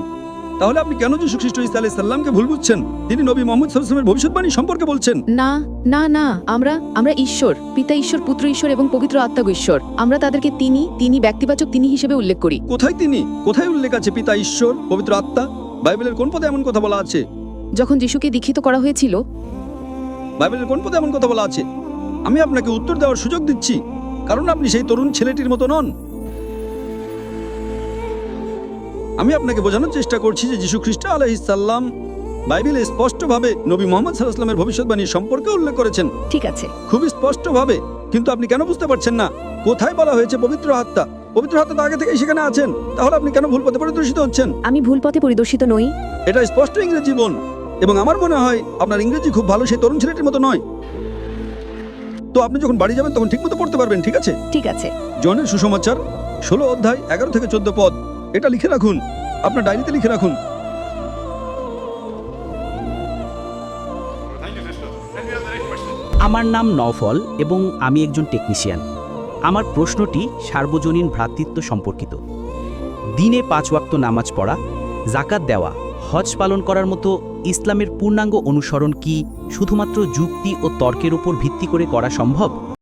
তাহলে আপনি কেন যীশু খ্রিস্ট ঈসা আলাইহিস সালামকে ভুল বুঝছেন? তিনি নবী মুহাম্মদ সাল্লাল্লাহু আলাইহি ওয়াসাল্লামের ভবিষ্যৎবাণী সম্পর্কে বলছেন। না না না, আমরা ঈশ্বর, পিতা ঈশ্বর, পুত্র ঈশ্বর এবং পবিত্র আত্মা ঈশ্বর। আমরা তাদেরকে তিনি ব্যক্তিবাচক তিনি হিসেবে উল্লেখ করি। কোথায় তিনি? কোথায় উল্লেখ আছে পিতা ঈশ্বর, পবিত্র আত্মা? বাইবেলের কোন পদে এমন কথা বলা আছে? যখন যিশুকে দীক্ষিত করা হয়েছিল। বাইবেলের কোন পদে এমন কথা বলা আছে? আমি আপনাকে উত্তর দেওয়ার সুযোগ দিচ্ছি, কারণ আপনি সেই তরুণ ছেলেটির মতো নন। আমি আপনাকে বোঝানোর চেষ্টা করছি যে যীশু খ্রিস্ট আলাইহিস সালাম বাইবেলে স্পষ্টভাবে নবী মুহাম্মদ সাল্লাল্লাহু আলাইহি ওয়াসাল্লামের ভবিষ্যৎবাণী সম্পর্কে উল্লেখ করেছেন। ঠিক আছে, খুবই স্পষ্টভাবে। কিন্তু আপনি কেন বুঝতে পারছেন না? কোথায় বলা হয়েছে পবিত্র আত্মা? পবিত্র আত্মা তো আগে থেকেই সেখানে আছেন। তাহলে আপনি কেন ভুল পথে পরিদর্শিত হচ্ছেন? আমি ভুল পথে পরিদর্শিত নই। এটা স্পষ্ট ইংরেজি বোন, এবং আমার মনে হয় আপনার ইংরেজি খুব ভালো, সেই তরুণ ছেলেটির মতো নয়। তো আপনি যখন বাড়ি যাবেন তখন ঠিকমতো পড়তে পারবেন, ঠিক আছে? ঠিক আছে। জনের সুসমাচার 16 অধ্যায় 11 থেকে 14 পদ, এটা লিখে রাখুন, আপনার ডায়েরিতে লিখে রাখুন। Thank you, sister. And we have the next question. আমার নাম নওফল এবং আমি একজন টেকনিশিয়ান। আমার প্রশ্নটি সার্বজনীন ভ্রাতৃত্ব সম্পর্কিত। দিনে 5 ওয়াক্ত নামাজ পড়া, জাকাত দেওয়া, হজ পালন করার মতো ইসলামের পূর্ণাঙ্গ অনুসরণ কি শুধুমাত্র যুক্তি ও তর্কের উপর ভিত্তি করে করা সম্ভব?